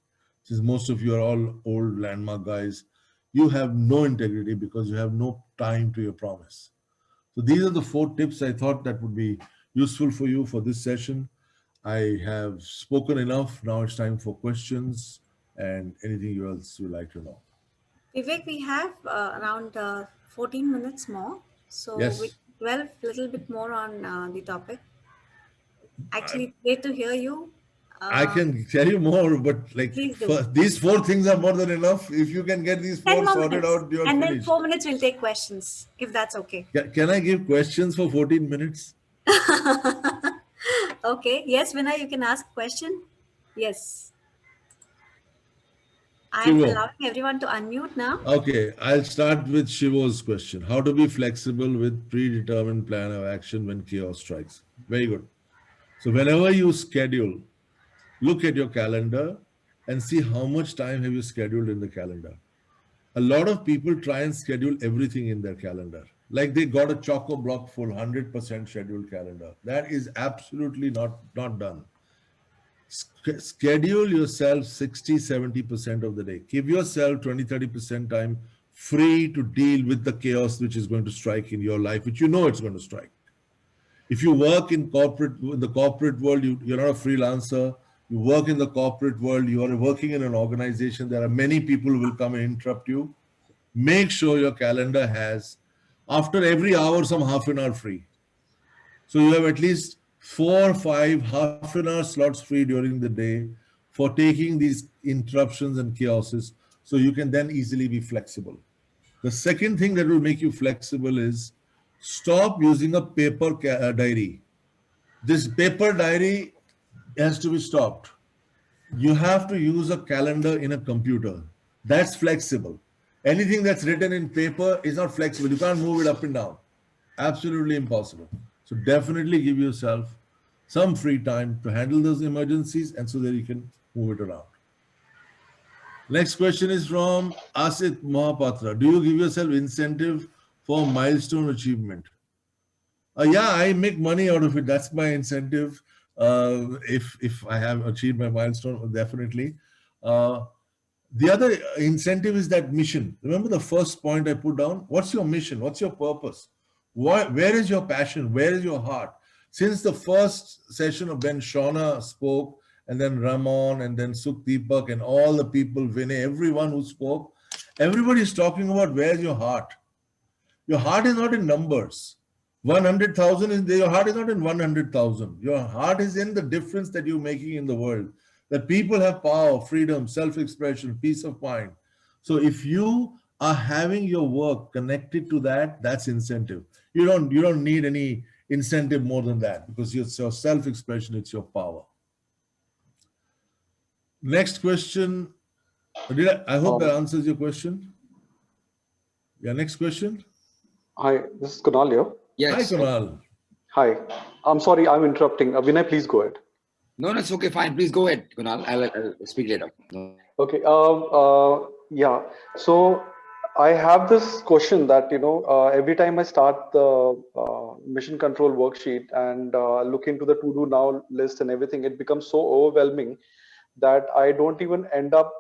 F: Since most of you are all old landmark guys, you have no integrity because you have no time to your promise. So these are the 4 tips I thought that would be useful for you for this session. I have spoken enough. Now it's time for questions and anything else you'd like to know.
C: Vivek, we have around 14 minutes more. So
F: Yes.
C: we dwell a little bit more on the topic. Actually, great to hear you.
F: I can tell you more, but like these 4 things are more than enough. If you can get these 4 sorted out, you're
C: and
F: finished.
C: then 4 minutes we'll take questions, if that's okay.
F: Can I give questions for 14 minutes?
C: Okay. Yes, Vinay, you can ask a question. Yes. I'm allowing everyone to unmute now.
F: Okay, I'll start with Shivo's question. How to be flexible with predetermined plan of action when chaos strikes? Very good. So whenever you schedule, look at your calendar and see how much time have you scheduled in the calendar. A lot of people try and schedule everything in their calendar. Like they got a choco block full 100% scheduled calendar. That is absolutely not done. Schedule yourself 60-70% of the day. Give yourself 20-30% time free to deal with the chaos which is going to strike in your life, which you know it's going to strike. If you work in the corporate world, you're not a freelancer. You work in the corporate world, you are working in an organization, there are many people who will come and interrupt you. Make sure your calendar has, after every hour, some half an hour free. So you have at least 4 or 5 half an hour slots free during the day for taking these interruptions and chaoses, so you can then easily be flexible. The second thing that will make you flexible is stop using a paper diary. This paper diary has to be stopped. You have to use a calendar in a computer. That's flexible. Anything that's written in paper is not flexible. You can't move it up and down. Absolutely impossible. So definitely give yourself some free time to handle those emergencies and so that you can move it around. Next question is from Asit Mahapatra. Do you give yourself incentive for milestone achievement? Yeah, I make money out of it. That's my incentive. If I have achieved my milestone, definitely. The other incentive is that mission. Remember the first point I put down? What's your mission? What's your purpose? Where is your passion? Where is your heart? Since the first session of when Shauna spoke, and then Ramon, and then Sukh Deepak, and all the people, Vinay, everyone who spoke, Everybody is talking about where's your heart. Your heart is not in numbers. 100,000 is there. Your heart is not in 100,000. Your heart is in the difference that you're making in the world. That people have power, freedom, self-expression, peace of mind. So if you are having your work connected to that, that's incentive. You don't need any incentive more than that, because it's your self-expression, it's your power. Next question. I hope that answers your question. Yeah, next question.
I: Hi, this is Kunal here.
J: Yes.
F: Hi, Kunal.
I: Hi. I'm sorry, I'm interrupting. Vinay, please go ahead.
J: No, it's okay. Fine. Please go ahead, Kunal. I'll speak later. No.
I: Okay. Yeah. So I have this question that, every time I start the mission control worksheet and look into the to-do now list and everything, it becomes so overwhelming that I don't even end up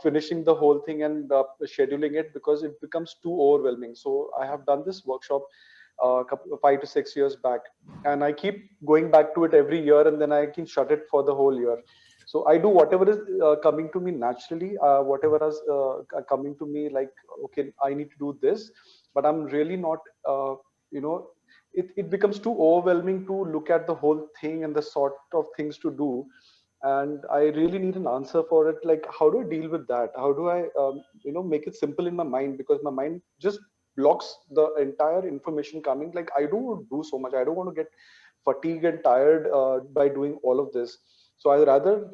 I: finishing the whole thing and scheduling it, because it becomes too overwhelming. So I have done this workshop 5 to 6 years back, and I keep going back to it every year, and then I can shut it for the whole year. So I do whatever is coming to me naturally, whatever is coming to me like, okay, I need to do this, but I'm really not, it becomes too overwhelming to look at the whole thing and the sort of things to do. And I really need an answer for it. Like, how do I deal with that? How do I, make it simple in my mind? Because my mind just blocks the entire information coming. Like, I don't do so much. I don't want to get fatigued and tired by doing all of this. So I'd rather,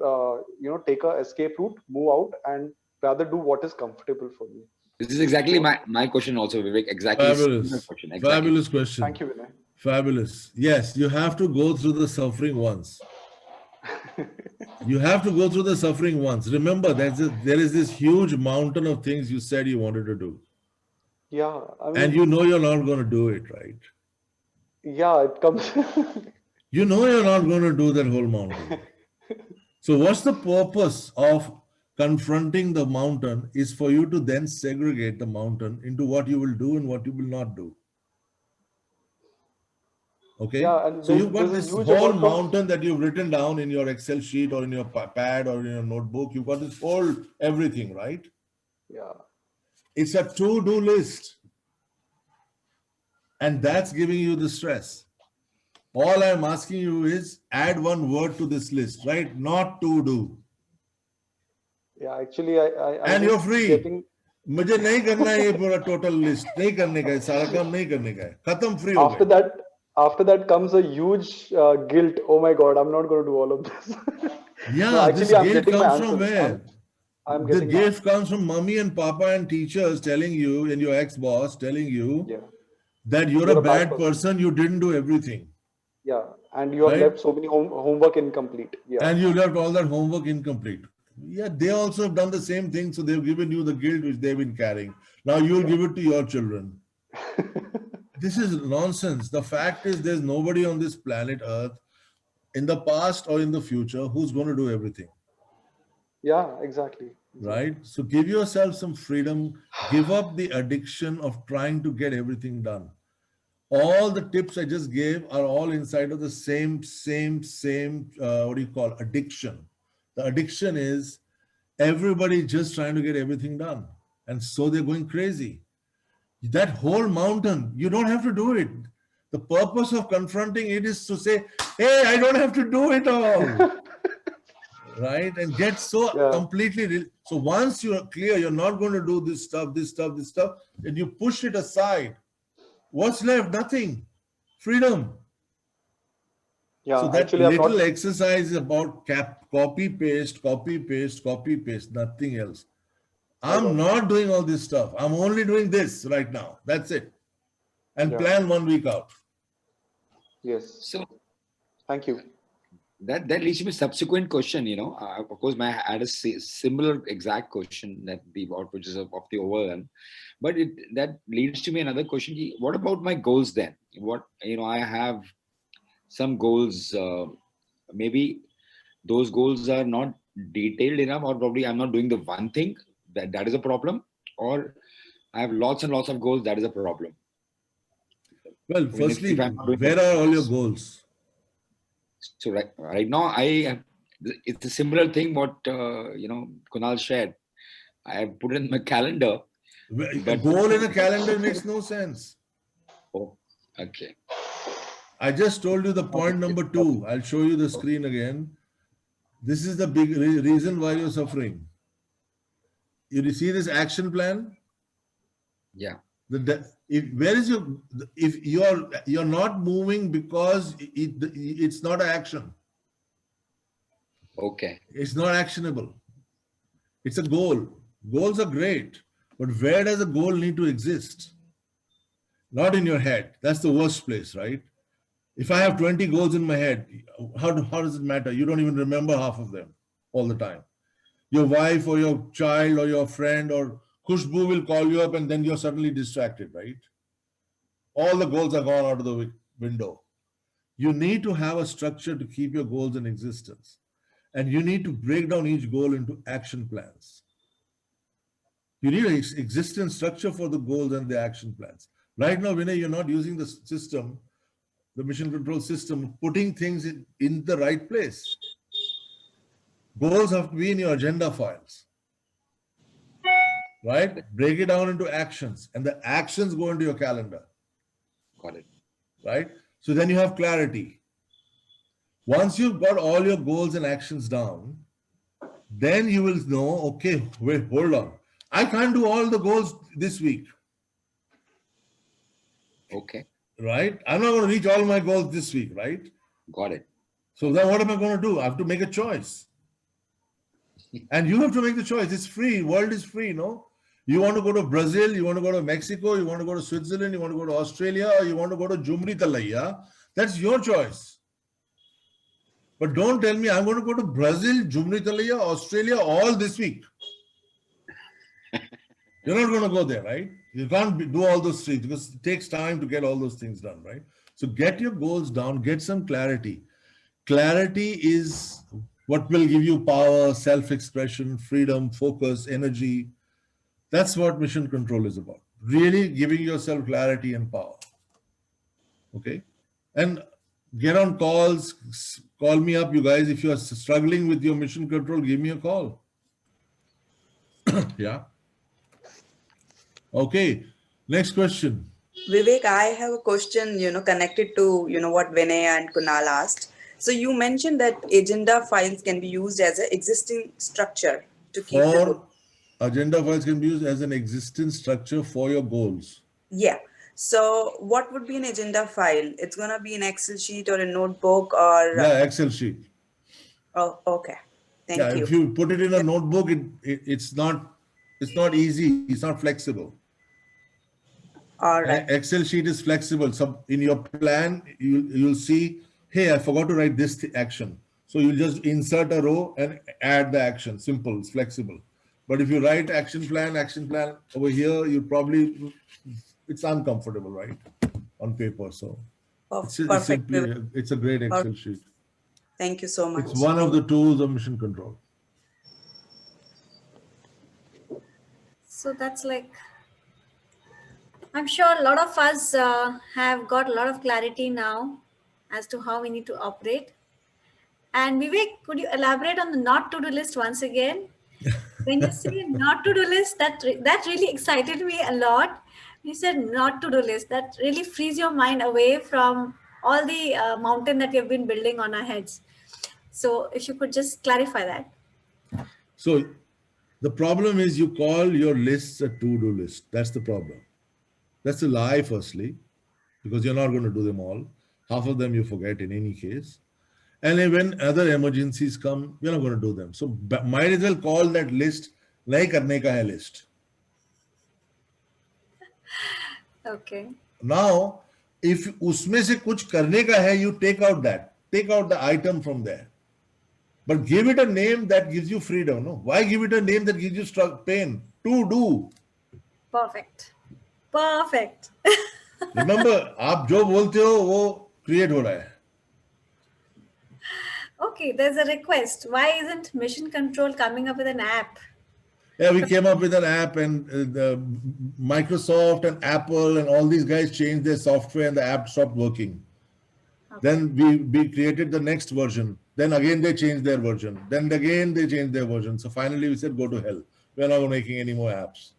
I: take a escape route, move out, and rather do what is comfortable for me.
J: This is exactly my question also, Vivek. Exactly.
F: Fabulous.
J: Question. Exactly.
F: Fabulous question.
I: Thank you, Vinay.
F: Fabulous. Yes, you have to go through the suffering once. You have to go through the suffering once. Remember, there is this huge mountain of things you said you wanted to do.
I: Yeah. I mean,
F: And you know you're not going to do it, right?
I: Yeah, it comes.
F: You know you're not going to do that whole mountain. So what's the purpose of confronting the mountain is for you to then segregate the mountain into what you will do and what you will not do. Okay,
I: Yeah, and
F: so you've got this
I: huge
F: whole
I: amount of-
F: mountain that you've written down in your Excel sheet or in your pad or in your notebook. You've got this whole everything, right?
I: Yeah.
F: It's a to-do list. And that's giving you the stress. All I'm asking you is add one word to this list, right? Not to do.
I: Yeah, actually, I'm
F: And you're
I: just
F: free.
I: getting.
F: मुझे नहीं करना है ये पूरा total list. नहीं करने का है, सारा काम नहीं करने का है. खत्म, free हो गए.
I: After that comes a huge guilt. Oh my God, I'm not going to do all of this.
F: Yeah,
I: No, actually,
F: this
I: I'm
F: guilt
I: getting my
F: comes from
I: answers.
F: where?
I: I'm
F: The
I: getting my
F: gift comes from mommy and papa and teachers telling you, and your ex-boss telling you
I: Yeah.
F: that you're a bad person, you didn't do everything.
I: Yeah, and you have
F: Right?
I: left so many homework incomplete. Yeah.
F: And you left all that homework incomplete. Yeah, they also have done the same thing, so they've given you the guilt which they've been carrying. Now you'll give it to your children. This is nonsense. The fact is there's nobody on this planet Earth in the past or in the future who's going to do everything.
I: Yeah, exactly.
F: Right? So give yourself some freedom. Give up the addiction of trying to get everything done. All the tips I just gave are all inside of the same, addiction. The addiction is everybody just trying to get everything done. And so they're going crazy. That whole mountain, you don't have to do it. The purpose of confronting it is to say, hey, I don't have to do it all. Right? And get so completely. So once you're clear, you're not going to do this stuff, then you push it aside. What's left? Nothing. Freedom.
I: Yeah,
F: So that
I: actually,
F: little exercise is about copy, paste, nothing else. I'm not doing all this stuff. I'm only doing this right now. That's it. And plan 1 week out.
I: Yes.
J: So
I: thank you.
J: That leads to a subsequent question. Of course, I had a similar exact question that which is of the overwhelm, but that leads to me another question. What about my goals then? I have some goals. Maybe those goals are not detailed enough, or probably I'm not doing the one thing. That is a problem, or I have lots and lots of goals. That is a problem.
F: Well, firstly, where are all your goals?
J: So right now, it's a similar thing what Kunal shared. I have put in my calendar,
F: A goal in a calendar makes no sense.
J: Oh, okay.
F: I just told you the point number 2. I'll show you the screen again. This is the big reason why you're suffering. You see this action plan?
J: Yeah.
F: If you're not moving because it's not an action.
J: Okay.
F: It's not actionable. It's a goal. Goals are great, but where does a goal need to exist? Not in your head. That's the worst place, right? If I have 20 goals in my head, how does it matter? You don't even remember half of them all the time. Your wife or your child or your friend or Khushbu will call you up and then you're suddenly distracted, right? All the goals are gone out of the window. You need to have a structure to keep your goals in existence. And you need to break down each goal into action plans. You need an existence structure for the goals and the action plans. Right now, Vinay, you're not using the system, the mission control system, putting things in the right place. Goals have to be in your agenda files. Right? Break it down into actions, and the actions go into your calendar.
J: Got it.
F: Right? So then you have clarity. Once you've got all your goals and actions down, then you will know, okay, wait, hold on. I can't do all the goals this week.
J: Okay.
F: Right? I'm not going to reach all my goals this week, right?
J: Got it.
F: So then what am I going to do? I have to make a choice. And you have to make the choice. It's free. World is free, no? You want to go to Brazil, you want to go to Mexico, you want to go to Switzerland, you want to go to Australia, or you want to go to Jumri Talaya. That's your choice. But don't tell me I'm going to go to Brazil, Jumri Talaya, Australia all this week. You're not going to go there, right? You can't do all those things because it takes time to get all those things done, right? So get your goals down, get some clarity. Clarity is what will give you power, self-expression, freedom, focus, energy. That's what mission control is about. Really giving yourself clarity and power. Okay? And get on calls, call me up, you guys. If you are struggling with your mission control, give me a call. Yeah. Okay. Next question.
H: Vivek, I have a question, connected to, what Vinay and Kunal asked. So you mentioned that agenda files can be used as an existing structure to keep the goal.
F: Agenda files can be used as an existing structure for your goals.
H: Yeah. So what would be an agenda file? It's going to be an Excel sheet or a notebook or...
F: Yeah, Excel sheet.
H: Oh, okay. Thank you.
F: If you put it in a notebook, it's not easy. It's not flexible.
H: All right.
F: Excel sheet is flexible. So in your plan, you'll see, hey, I forgot to write this action. So you just insert a row and add the action. Simple, it's flexible. But if you write action plan over here, it's uncomfortable, right? On paper. So it's a great Excel sheet.
H: Thank you so much.
F: It's one of the tools of mission control.
C: So that's like, I'm sure a lot of us have got a lot of clarity now as to how we need to operate. And Vivek, could you elaborate on the not to-do list once again? When you say not to-do list, that really excited me a lot. You said not to-do list. That really frees your mind away from all the mountain that you've been building on our heads. So if you could just clarify that.
F: So the problem is you call your lists a to-do list. That's the problem. That's a lie, firstly, because you're not going to do them all. Half of them you forget in any case. And when other emergencies come, you're not going to do them. So might as well call that list nahi karne ka hai list.
C: Okay.
F: Now, if usme se kuch karne ka hai, you take out the item from there. But give it a name that gives you freedom. No? Why give it a name that gives you pain? To do.
C: Perfect. Perfect.
F: Remember, आप जो बोलते हो वो create हो रहा है.
C: Okay, there's a request. Why isn't Mission Control coming up with an app?
F: Yeah, we came up with an app, and Microsoft and Apple and all these guys changed their software and the app stopped working. Okay. Then we created the next version. Then again they changed their version. Then again they changed their version. So finally we said, go to hell. We're not making any more apps.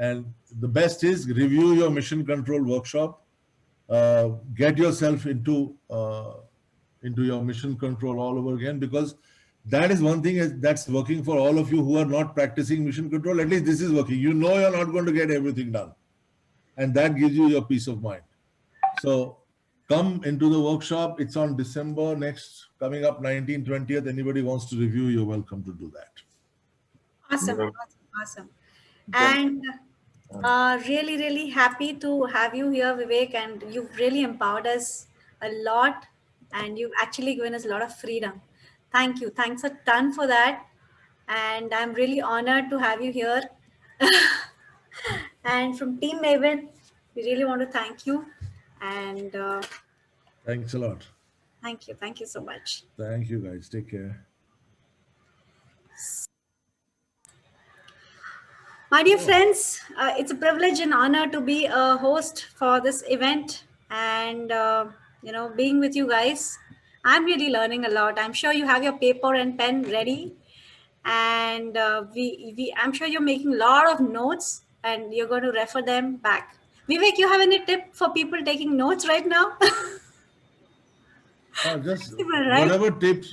F: And the best is review your mission control workshop, get yourself into your mission control all over again, because that is one thing that's working for all of you who are not practicing mission control. At least this is working. You know you're not going to get everything done, and that gives you your peace of mind. So come into the workshop. It's on December next, coming up 19th, 20th. Anybody wants to review, you're welcome to do that.
C: Awesome. And really, really happy to have you here, Vivek. And you've really empowered us a lot. And you've actually given us a lot of freedom. Thank you. Thanks a ton for that. And I'm really honored to have you here. And from Team Maven, we really want to thank you. And
F: Thanks a lot.
C: thank you. Thank you so much.
F: Thank you, guys. Take care.
C: My dear friends, it's a privilege and honor to be a host for this event and, being with you guys. I'm really learning a lot. I'm sure you have your paper and pen ready. And I'm sure you're making a lot of notes and you're going to refer them back. Vivek, you have any tip for people taking notes right now?
F: Just
C: Right?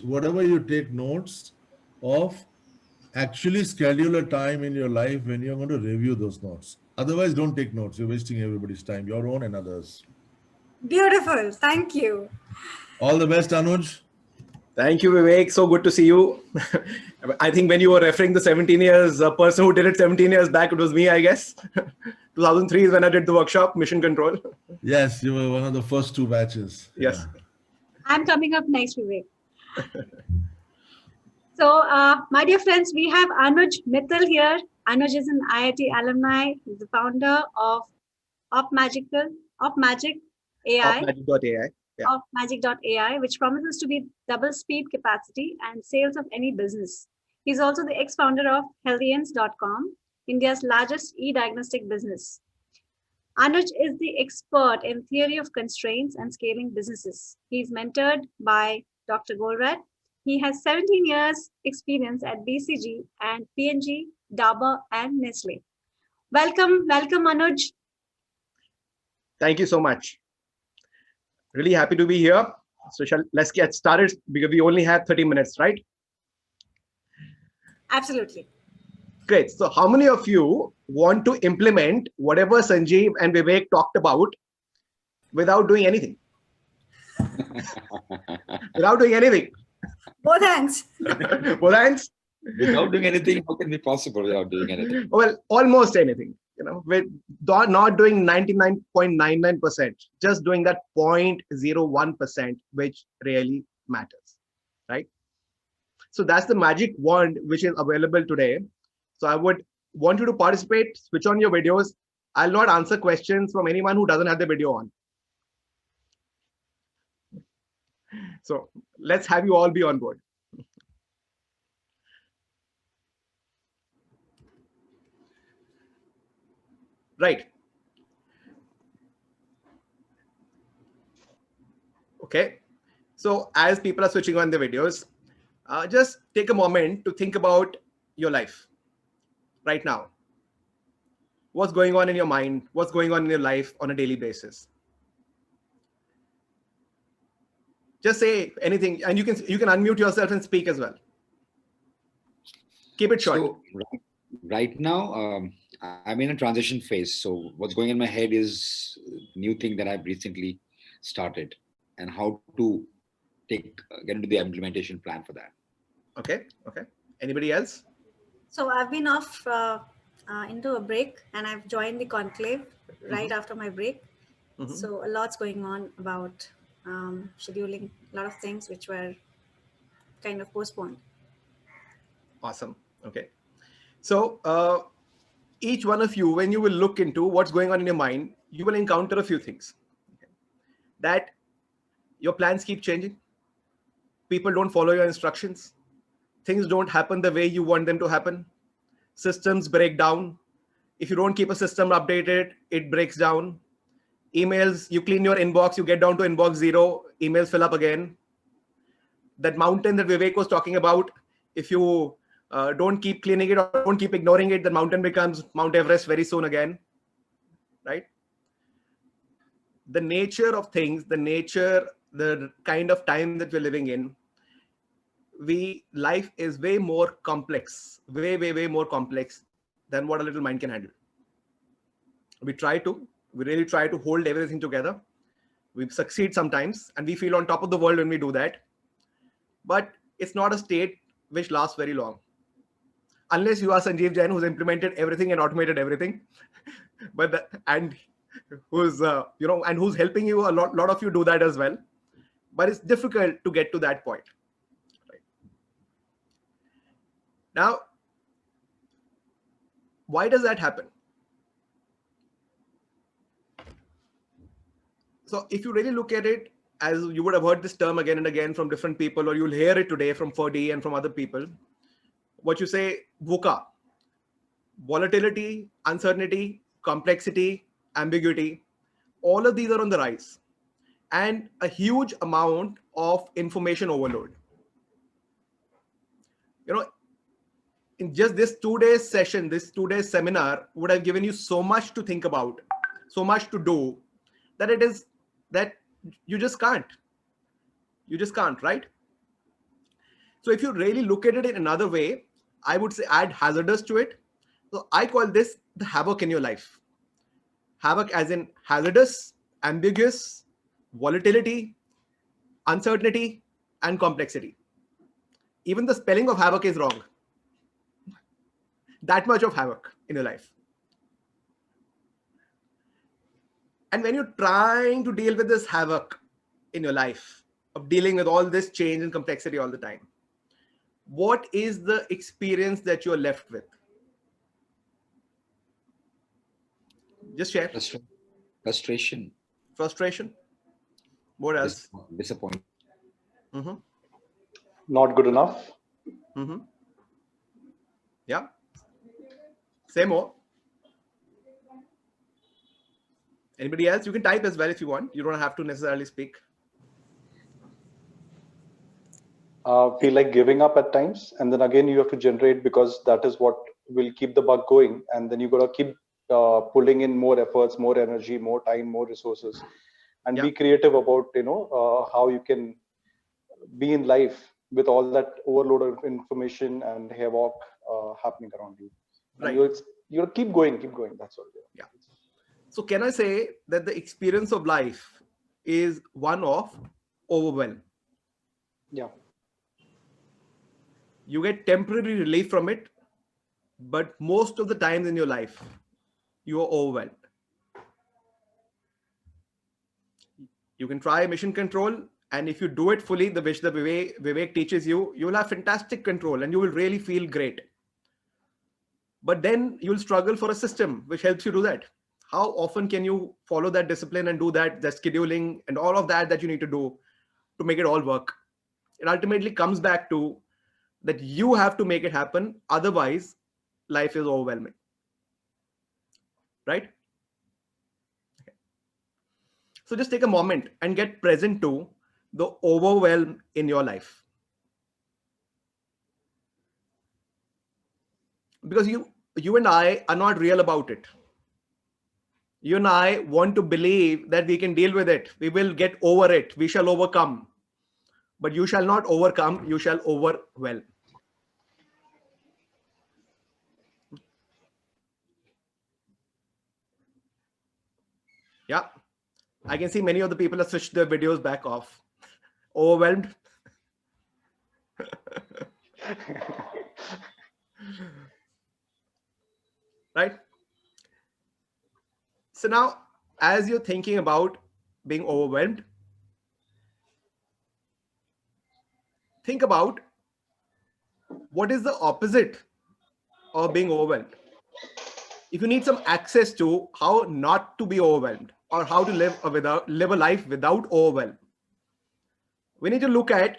F: whatever you take notes of, actually schedule a time in your life when you're going to review those notes. Otherwise, don't take notes. You're wasting everybody's time, your own and others.
C: Beautiful. Thank you.
F: All the best, Anuj.
K: Thank you, Vivek. So good to see you. I think when you were referring the 17 years, a person who did it 17 years back, it was me, I guess. 2003 is when I did the workshop, Mission Control.
F: Yes, you were one of the first 2 batches.
K: Yes.
F: Yeah.
C: I'm coming up next, Vivek. So, my dear friends, we have Anuj Mittal here. Anuj is an IIT alumni. He's the founder of Magic AI.
K: Magic.ai. Yeah.
C: Of Magic.ai, which promises to be double speed capacity and sales of any business. He's also the ex-founder of Healthians.com, India's largest e-diagnostic business. Anuj is the expert in theory of constraints and scaling businesses. He's mentored by Dr. Golrad. He has 17 years experience at BCG and P&G, Dabur, and Nestle. Welcome, Anuj.
K: Thank you so much. Really happy to be here. So let's get started because we only have 30 minutes, right?
C: Absolutely.
K: Great. So how many of you want to implement whatever Sanjeev and Vivek talked about without doing anything? Without doing anything.
C: Both hands.
K: Both hands?
J: Without doing anything, how can it be possible without doing anything?
K: Well, almost anything. With not doing 99.99%, just doing that 0.01%, which really matters, right? So that's the magic wand which is available today. So I would want you to participate, switch on your videos. I'll not answer questions from anyone who doesn't have the video on. So let's have you all be on board. Right. Okay. So as people are switching on the videos, just take a moment to think about your life right now. What's going on in your mind? What's going on in your life on a daily basis? Just say anything, and you can unmute yourself and speak as well. Keep it short.
J: So, right now, I'm in a transition phase. So what's going in my head is a new thing that I've recently started and how to get into the implementation plan for that.
K: Okay. Okay. Anybody else?
C: So I've been off into a break and I've joined the conclave right after my break. So a lot's going on about scheduling a lot of things which were kind of postponed.
K: Awesome. Okay. So each one of you, when you will look into what's going on in your mind, you will encounter a few things. Okay. That your plans keep changing. People don't follow your instructions. Things don't happen the way you want them to happen. Systems break down. If you don't keep a system updated, it breaks down. Emails, you clean your inbox, you get down to inbox 0, emails fill up again. That mountain that Vivek was talking about, if you Don't keep cleaning it or don't keep ignoring it. The mountain becomes Mount Everest very soon again, right? The nature of things, the kind of time that we're living in, life is way more complex, way more complex than what a little mind can handle. We really try to hold everything together. We succeed sometimes and we feel on top of the world when we do that. But it's not a state which lasts very long. Unless you are Sanjeev Jain, who's implemented everything and automated everything, and who's helping you. A lot of you do that as well, but it's difficult to get to that point. Right? Now, why does that happen? So if you really look at it, as you would have heard this term again and again from different people, or you'll hear it today from Ferdy and from other people, what you say, VUCA, volatility, uncertainty, complexity, ambiguity, all of these are on the rise, and a huge amount of information overload. In just this 2 days session, this 2 days seminar would have given you so much to think about, so much to do, that you just can't. Right? So if you really look at it in another way, I would say add hazardous to it. So I call this the havoc in your life. Havoc as in hazardous, ambiguous, volatility, uncertainty, and complexity. Even the spelling of havoc is wrong. That much of havoc in your life. And when you're trying to deal with this havoc in your life, of dealing with all this change and complexity all the time, what is the experience that you're left with? Just share.
J: Frustration.
K: What else?
J: Disappointment.
K: Mm-hmm.
I: Not good enough.
K: Mm-hmm. Yeah. Say more. Anybody else? You can type as well if you want. You don't have to necessarily speak.
I: Feel like giving up at times, and then again you have to generate, because that is what will keep the bug going, and then you got to keep pulling in more efforts, more energy, more time, more resources, and be creative about how you can be in life with all that overload of information and havoc happening around you. Right. You keep going. That's all.
K: Yeah. So can I say that the experience of life is one of overwhelm?
I: Yeah.
K: You get temporary relief from it, but most of the times in your life, you are overwhelmed. You can try mission control, and if you do it fully, the way Vivek teaches you, you'll have fantastic control and you will really feel great. But then you'll struggle for a system which helps you do that. How often can you follow that discipline and do that, the scheduling and all of that you need to do to make it all work? It ultimately comes back to that you have to make it happen. Otherwise, life is overwhelming. Right? Okay. So just take a moment and get present to the overwhelm in your life. Because you and I are not real about it. You and I want to believe that we can deal with it. We will get over it. We shall overcome. But you shall not overcome. You shall overwhelm. Yeah. I can see many of the people have switched their videos back off. Overwhelmed. Right? So now, as you're thinking about being overwhelmed, think about what is the opposite of being overwhelmed. If you need some access to how not to be overwhelmed or how to live a life without overwhelm, we need to look at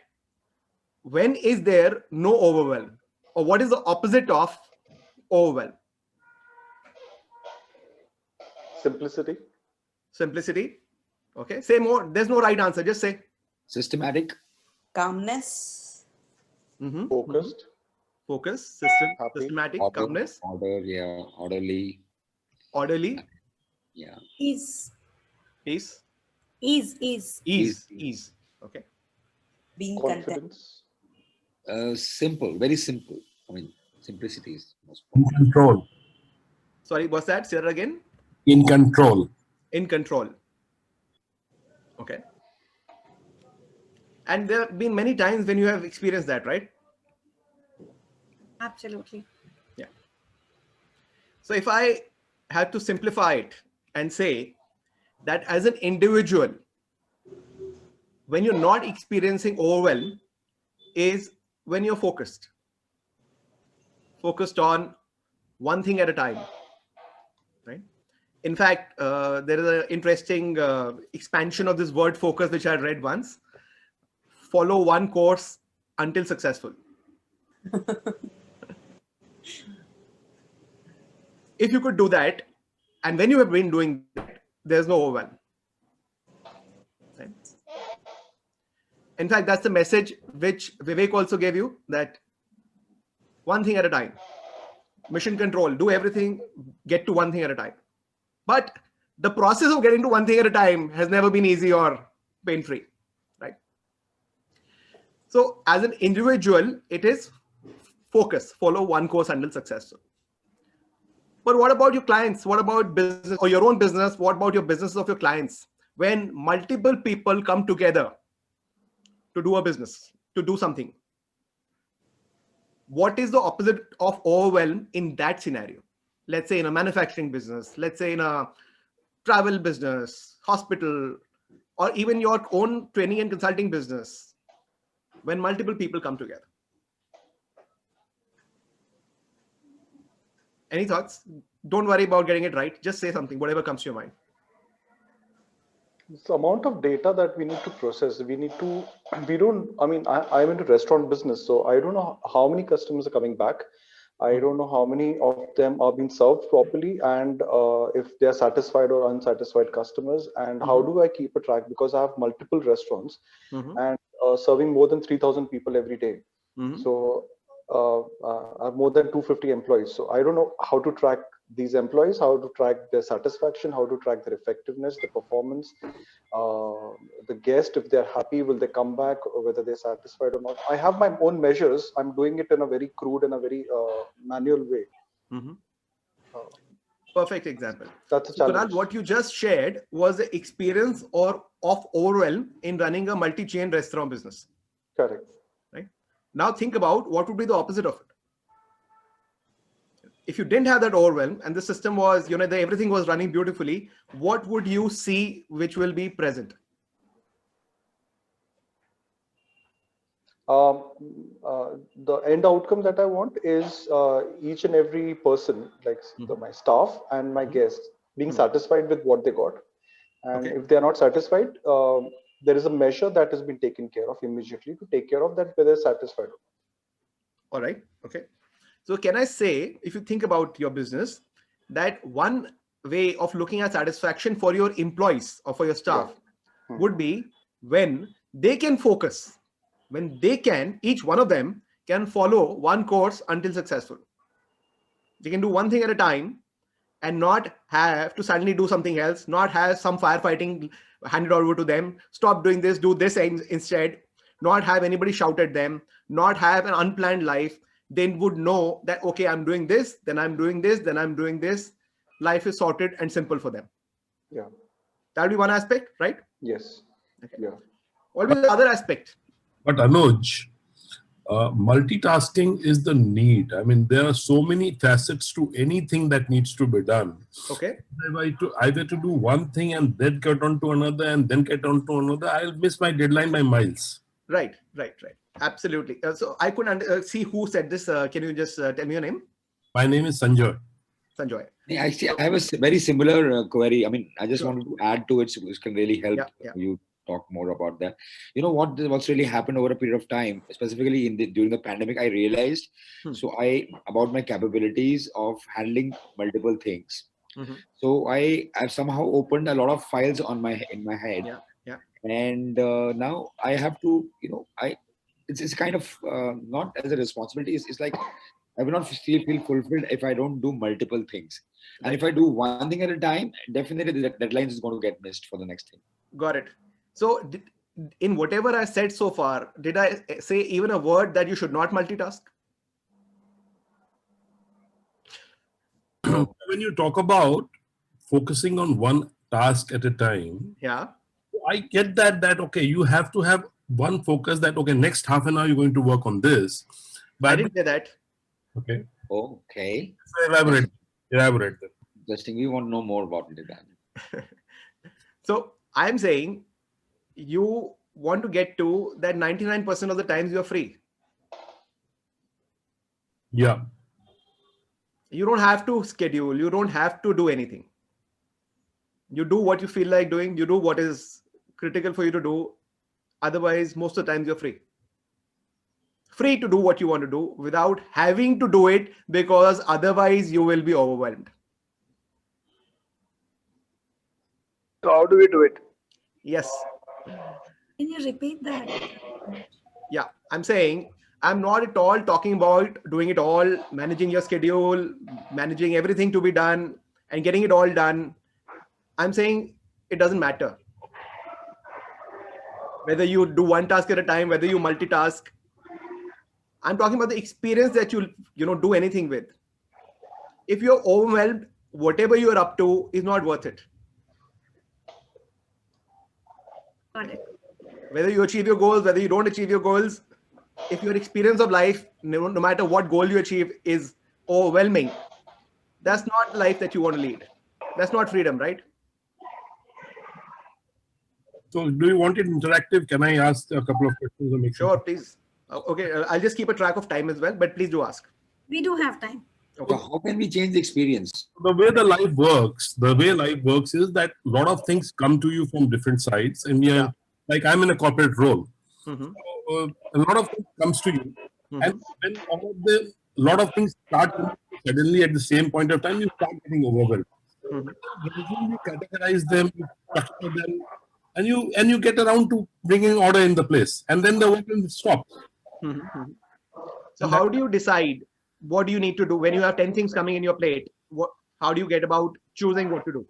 K: when is there no overwhelm, or what is the opposite of overwhelm. Simplicity. Okay. Say more. There's no right answer. Just say.
J: Systematic.
H: Calmness.
I: Focused.
K: focus,
I: Happy.
K: systematic,
J: Order,
K: calmness,
J: yeah, orderly,
K: orderly,
J: yeah,
C: Ease.
K: peace,
C: Ease. Ease.
K: ease. Okay.
H: Being content.
I: Confidence.
J: simple, very simple. I mean, simplicity is most
L: In
J: important.
L: control.
K: Sorry, what's that? Say that again.
L: In control.
K: In control. Okay. And there have been many times when you have experienced that, right?
C: Absolutely.
K: Yeah. So if I had to simplify it and say that as an individual, when you're not experiencing overwhelm, is when you're focused on one thing at a time, right? In fact, there is an interesting expansion of this word focus, which I read once. Follow one course until successful. If you could do that, and when you have been doing that, there's no overwhelm. Right? In fact, that's the message which Vivek also gave you, that one thing at a time. Mission control, do everything, get to one thing at a time. But the process of getting to one thing at a time has never been easy or pain-free, right? So as an individual, it is focus, follow one course until successful. But what about your clients? What about business or your own business? What about your business of your clients? When multiple people come together to do a business, to do something, what is the opposite of overwhelm in that scenario? Let's say in a manufacturing business, let's say in a travel business, hospital, or even your own training and consulting business, when multiple people come together. Any thoughts? Don't worry about getting it right. Just say something, whatever comes to your mind.
I: The amount of data that we need to process, I'm into restaurant business, so I don't know how many customers are coming back. I don't know how many of them are being served properly, and if they're satisfied or unsatisfied customers, and how do I keep a track, because I have multiple restaurants and serving more than 3,000 people every day. So I have more than 250 employees. So I don't know how to track these employees, how to track their satisfaction, how to track their effectiveness, the performance, the guest, if they're happy, will they come back, or whether they're satisfied or not. I have my own measures. I'm doing it in a very crude and a very manual way.
K: Perfect example.
I: That's a
K: So,
I: challenge.
K: Kunal, what you just shared was the experience of overwhelm in running a multi-chain restaurant business.
I: Correct.
K: Right? Now think about what would be the opposite of it. If you didn't have that overwhelm and the system was, everything was running beautifully, what would you see which will be present?
I: The end outcome that I want is each and every person, like my staff and my guests, being satisfied with what they got. And if they are not satisfied, there is a measure that has been taken care of immediately to take care of that, whether they're satisfied.
K: All right. Okay. So can I say, if you think about your business, that one way of looking at satisfaction for your employees or for your staff would be when they can focus, when they can, each one of them can follow one course until successful. They can do one thing at a time and not have to suddenly do something else, not have some firefighting handed over to them, stop doing this, do this instead, not have anybody shout at them, not have an unplanned life. They would know that, okay, I'm doing this, then I'm doing this, then I'm doing this. Life is sorted and simple for them.
I: Yeah.
K: That'll be one aspect, right?
I: Yes.
K: Okay.
I: Yeah.
K: What will be the other aspect?
L: But Anuj, multitasking is the need. I mean, there are so many facets to anything that needs to be done.
K: Okay.
L: If I either to do one thing and then get on to another and then get on to another, I'll miss my deadline by miles.
K: Right. Absolutely. So I couldn't see who said this. Can you just tell me your name?
L: My name is Sanjoy.
K: Sanjoy.
J: Actually, I have a very similar query. I mean, I just wanted to add to it, so this can really help you talk more about that. What's really happened over a period of time, specifically during the pandemic, I realized about my capabilities of handling multiple things. So I've somehow opened a lot of files in my head. And now I have to, it's kind of not as a responsibility. It's like I will not feel fulfilled if I don't do multiple things. And if I do one thing at a time, definitely the deadline is going to get missed for the next thing.
K: Got it. So in whatever I said so far, did I say even a word that you should not multitask?
L: When you talk about focusing on one task at a time,
K: Yeah.
L: I get that okay, you have to have one focus that okay, next half an hour you're going to work on this. But
K: I didn't say that.
L: Okay.
J: Okay.
L: So elaborate.
J: Interesting. We want to know more about it.
K: So I'm saying you want to get to that 99% of the times you're free.
L: Yeah.
K: You don't have to schedule. You don't have to do anything. You do what you feel like doing. You do what is critical for you to do. Otherwise, most of the times you're free. Free to do what you want to do without having to do it, because otherwise you will be overwhelmed.
I: So how do we do it?
K: Yes.
C: Can you repeat that?
K: Yeah, I'm saying I'm not at all talking about doing it all, managing your schedule, managing everything to be done and getting it all done. I'm saying it doesn't matter whether you do one task at a time, whether you multitask. I'm talking about the experience that you do anything with. If you're overwhelmed, whatever you're up to is not worth it.
C: Got it.
K: Whether you achieve your goals, whether you don't achieve your goals, if your experience of life, no matter what goal you achieve, is overwhelming, that's not the life that you want to lead. That's not freedom, right?
L: So do you want it interactive? Can I ask a couple of questions? Or make
K: Sure, please. Okay, I'll just keep a track of time as well, but please do ask.
C: We do have time.
J: Okay. So how can we change the experience?
L: The way life works is that a lot of things come to you from different sides. And yeah, like I'm in a corporate role.
K: Mm-hmm.
L: So, a lot of things comes to you. Mm-hmm. And when a lot of things start suddenly at the same point of time, you start getting overwhelmed. Mm-hmm. You categorize them, you structure them, and you get around to bringing order in the place. And then the work will stop.
K: Mm-hmm. So how do you decide what do you need to do when you have 10 things coming in your plate? How do you get about choosing what to do?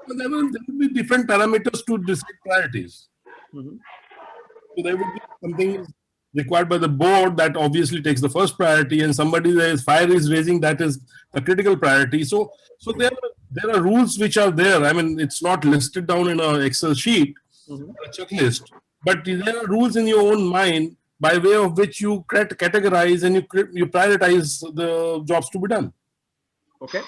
L: Well, there will be different parameters to decide priorities.
K: Mm-hmm.
L: So there would be something required by the board that obviously takes the first priority, and somebody there's fire is raising, that is a critical priority. So there are rules which are there. I mean, it's not listed down in an Excel sheet, a checklist, but there are rules in your own mind by way of which you categorize and you prioritize the jobs to be done.
K: Okay.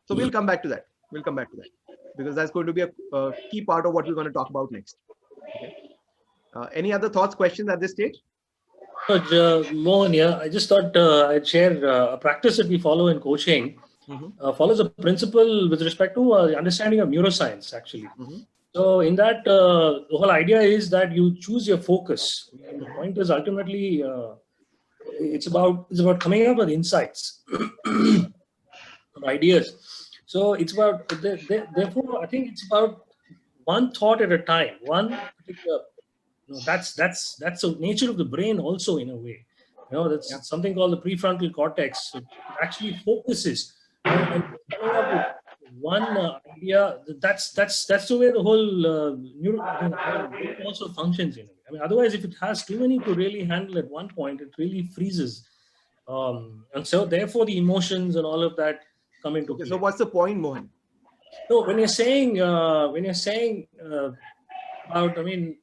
K: So we'll come back to that. Because that's going to be a key part of what we're going to talk about next. Okay. Any other thoughts, questions at this stage?
G: Mohan, yeah, I just thought I'd share a practice that we follow in coaching. Follows a principle with respect to understanding of neuroscience, actually. So in that, the whole idea is that you choose your focus. And the point is ultimately, it's about coming up with insights, ideas. So it's about, therefore, I think it's about one thought at a time, one particular. That's the nature of the brain also, in a way. That's something called the prefrontal cortex. It actually focuses and coming up with one idea. That's the way the whole brain also functions, in a way. I mean, otherwise, if it has too many to really handle at one point, it really freezes. And so therefore the emotions and all of that come into play.
K: So what's the point, Mohan?
G: No, when you're saying about, I mean,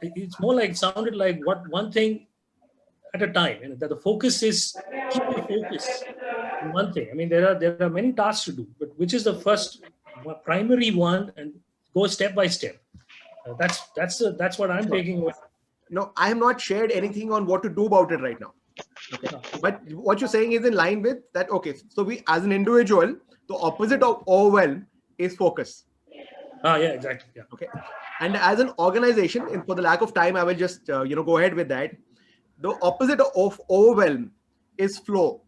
G: it's more like, sounded like one thing at a time. That the focus is, keep your focus on one thing. I mean, there are many tasks to do, but which is the first primary one, and go step by step. That's what I'm taking away.
K: No, I have not shared anything on what to do about it right now. Okay. But what you're saying is in line with that. Okay. So we, as an individual, the opposite of overwhelm is focus.
G: Yeah, exactly. Yeah.
K: Okay. And as an organization, and for the lack of time, I will just go ahead with that. The opposite of overwhelm is flow.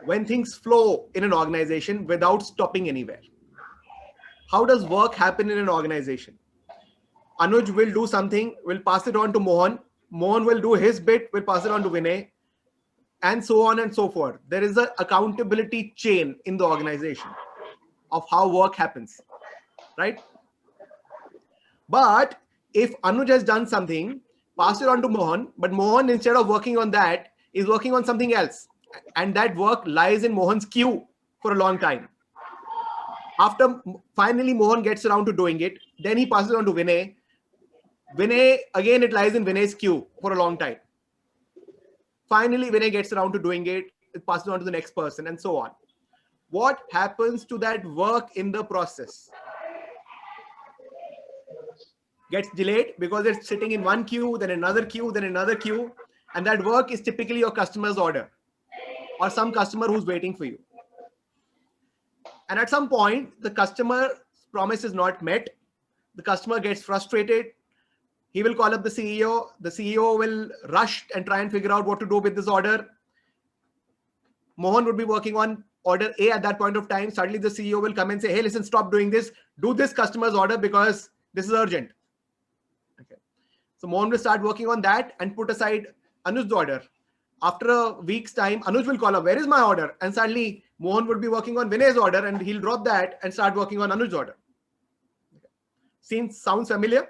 K: When things flow in an organization without stopping anywhere. How does work happen in an organization? Anuj will do something, will pass it on to Mohan. Mohan will do his bit, will pass it on to Vinay, and so on and so forth. There is an accountability chain in the organization of how work happens, right? But if Anuj has done something, pass it on to Mohan, but Mohan, instead of working on that, is working on something else. And that work lies in Mohan's queue for a long time. After finally Mohan gets around to doing it, then he passes it on to Vinay. Vinay, again, it lies in Vinay's queue for a long time. Finally, Vinay gets around to doing it, it passes on to the next person, and so on. What happens to that work in the process? Gets delayed because it's sitting in one queue, then another queue, then another queue. And that work is typically your customer's order or some customer who's waiting for you. And at some point, the customer's promise is not met. The customer gets frustrated. He will call up the CEO. The CEO will rush and try and figure out what to do with this order. Mohan would be working on order A at that point of time. Suddenly the CEO will come and say, hey, listen, stop doing this. Do this customer's order because this is urgent. Okay. So Mohan will start working on that and put aside Anuj's order. After a week's time, Anuj will call up, where is my order? And suddenly Mohan would be working on Vinay's order and he'll drop that and start working on Anuj's order. Okay. Sounds familiar?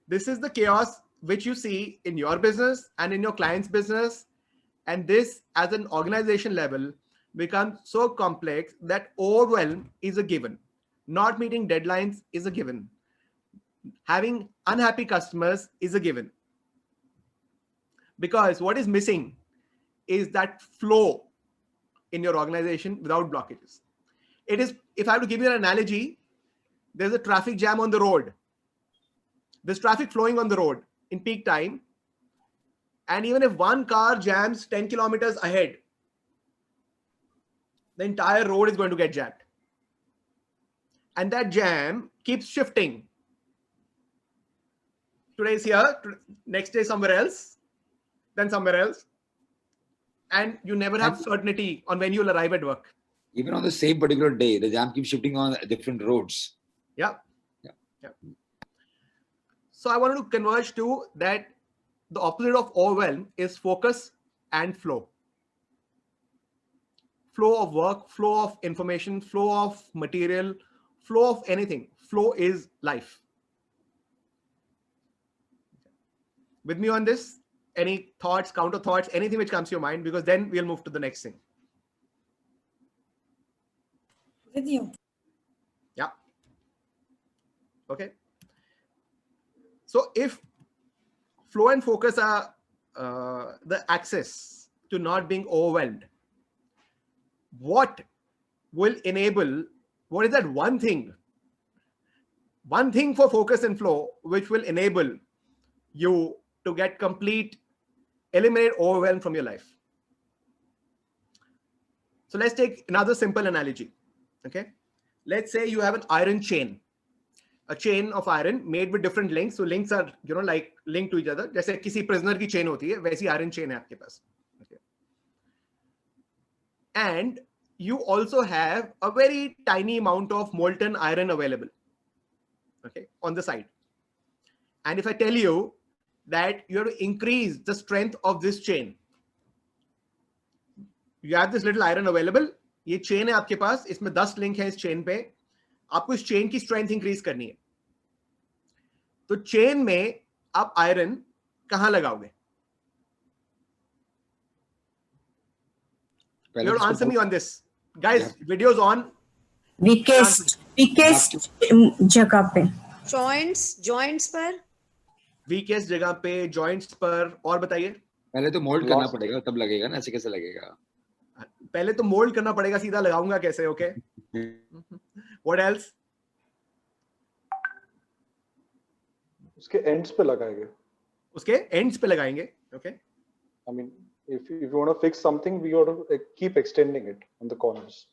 K: This is the chaos which you see in your business and in your client's business. And this, as an organization level, becomes so complex that overwhelm is a given. Not meeting deadlines is a given. Having unhappy customers is a given. Because what is missing is that flow in your organization without blockages. It is, if I have to give you an analogy, there's a traffic jam on the road. There's traffic flowing on the road in peak time. And even if one car jams 10 kilometers ahead, the entire road is going to get jammed. And that jam keeps shifting. Today is here, next day somewhere else, then somewhere else. And you never have certainty on when you'll arrive at work.
J: Even on the same particular day, the jam keeps shifting on different roads.
K: Yeah. So I wanted to converge to that the opposite of overwhelm is focus and flow. Flow of work, flow of information, flow of material, flow of anything. Flow is life. With me on this? Any thoughts, counter thoughts, anything which comes to your mind, because then we'll move to the next thing.
M: With you.
K: Yeah. Okay. So if flow and focus are the access to not being overwhelmed, what will enable, what is that one thing for focus and flow, which will enable you to get eliminate overwhelm from your life? So let's take another simple analogy. Okay. Let's say you have an iron chain. A chain of iron made with different links. So links are, like linked to each other. जैसे किसी prisoner की chain होती है, वैसी iron chain है आपके पास. Okay. And you also have a very tiny amount of molten iron available. Okay, on the side. And if I tell you that you have to increase the strength of this chain, you have this little iron available. ये chain है आपके पास. इसमें 10 link है इस chain पे. आपको इस chain की स्ट्रेंथ इंक्रीज करनी है. तो चेन में आप आयरन कहां लगाओगे? You have to answer me on this. Guys, videos on.
M: Weakest जगह पे.
H: Joints पर.
K: Weakest जगह पे, joints पर. और बताइए.
J: पहले तो मोल्ड करना पड़ेगा, तब लगेगा ना. ऐसे कैसे लगेगा?
K: पहले तो मोल्ड करना पड़ेगा, सीधा लगाऊंगा कैसे? ओके. What else?
I: उसके ends पे लगाएंगे.
K: उसके ends पे लगाएंगे. Okay.
I: I mean, if you want to fix something, we got to keep extending it on the corners.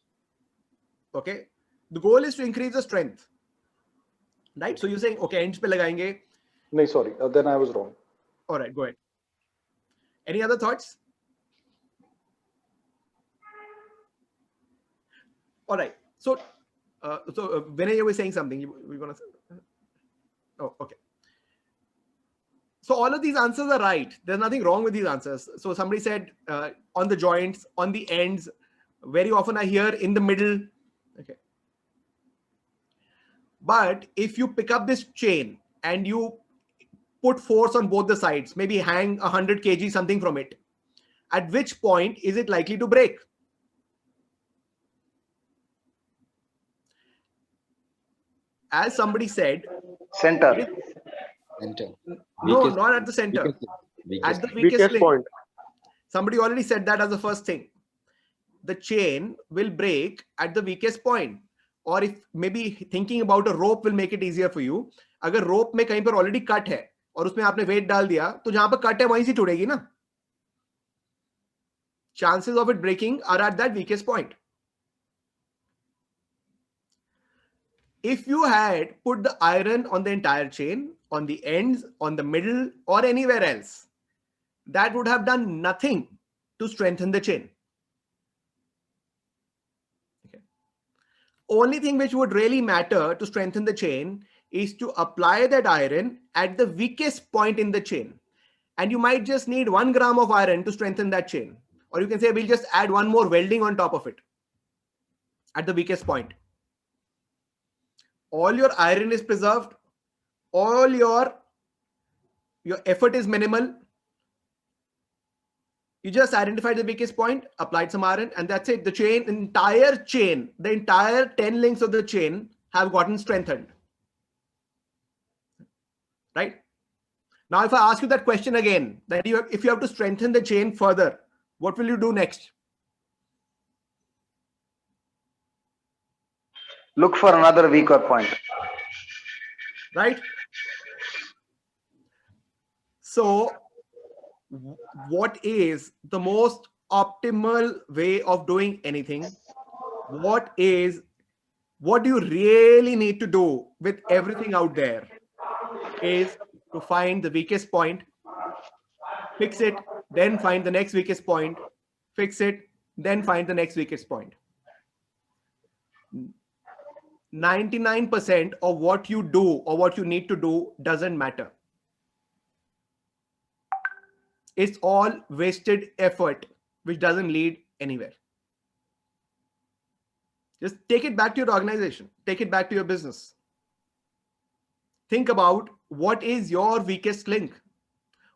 K: Okay. The goal is to increase the strength. Right? So you're saying, okay, ends पे लगाएंगे.
I: No, sorry. Then I was wrong.
K: All right, go ahead. Any other thoughts? All right. So, Vinay, you were saying something. You were gonna say? Oh, okay. So all of these answers are right. There's nothing wrong with these answers. So somebody said on the joints, on the ends. Very often I hear in the middle. Okay. But if you pick up this chain and you put force on both the sides, maybe hang 100 kg something from it, at which point is it likely to break? As somebody said,
I: Center.
K: No, not at the center. At the weakest link.
I: Point.
K: Somebody already said that as the first thing. The chain will break at the weakest point. Or if maybe thinking about a rope will make it easier for you. अगर rope में कहीं पर already cut है और उसमें आपने weight डाल दिया, तो जहां पर cut है वहीं से टूटेगी ना. Chances of it breaking are at that weakest point. If you had put the iron on the entire chain, on the ends, on the middle, or anywhere else, that would have done nothing to strengthen the chain. Okay. Only thing which would really matter to strengthen the chain is to apply that iron at the weakest point in the chain. And you might just need 1 gram of iron to strengthen that chain. Or you can say, we'll just add one more welding on top of it at the weakest point. All your iron is preserved. All your effort is minimal. You just identified the weakest point, applied some iron, and that's it. The entire 10 links of the chain have gotten strengthened. Right? Now, if I ask you that question again, that if you have to strengthen the chain further, what will you do next?
I: Look for another weaker point.
K: Right? So, what is the most optimal way of doing anything? What do you really need to do with everything out there is to find the weakest point, fix it, then find the next weakest point, fix it, then find the next weakest point. 99% of what you do or what you need to do doesn't matter. It's all wasted effort, which doesn't lead anywhere. Just take it back to your organization. Take it back to your business. Think about what is your weakest link.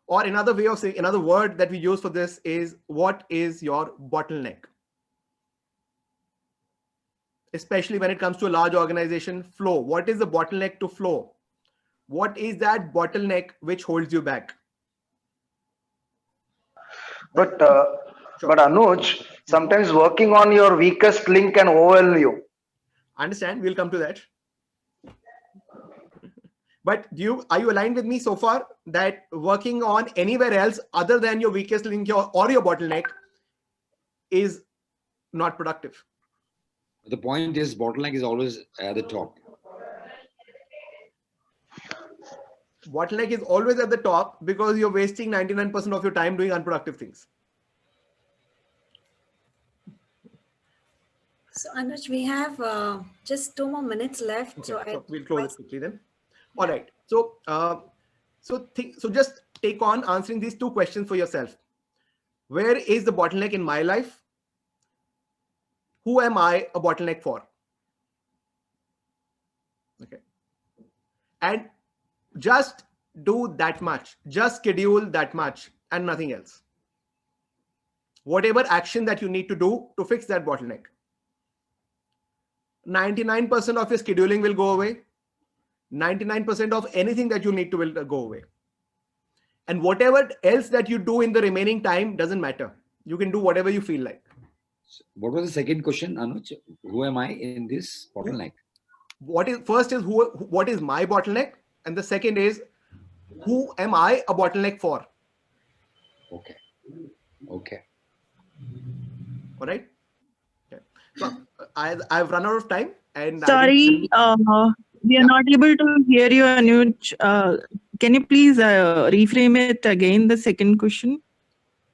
K: Or another way of saying, another word that we use for this is, what is your bottleneck? Especially when it comes to a large organization, flow. What is the bottleneck to flow? What is that bottleneck which holds you back?
I: But Anuj, sometimes working on your weakest link can overwhelm you.
K: Understand? We'll come to that. But are you aligned with me so far that working on anywhere else other than your weakest link or your bottleneck is not productive?
J: The point is, bottleneck is always at the top.
K: Bottleneck is always at the top because you're wasting 99% of your time doing unproductive things.
C: So Anuj, we have just 2 more minutes left.
K: Okay,
C: So
K: we'll close it quickly then. All right. So, so just take on answering these 2 questions for yourself. Where is the bottleneck in my life? Who am I a bottleneck for? Okay. And just do that much. Just schedule that much and nothing else. Whatever action that you need to do to fix that bottleneck. 99% of your scheduling will go away. 99% of anything that you need to will go away. And whatever else that you do in the remaining time doesn't matter. You can do whatever you feel like.
J: What was the second question, Anuj? Who am I in this bottleneck?
K: What is my bottleneck? And the second is, who am I a bottleneck for?
J: Okay. Okay.
K: All right. Okay. So I've run out of time. And
N: sorry, we are not able to hear you, Anuj. Can you please reframe it again, the second question?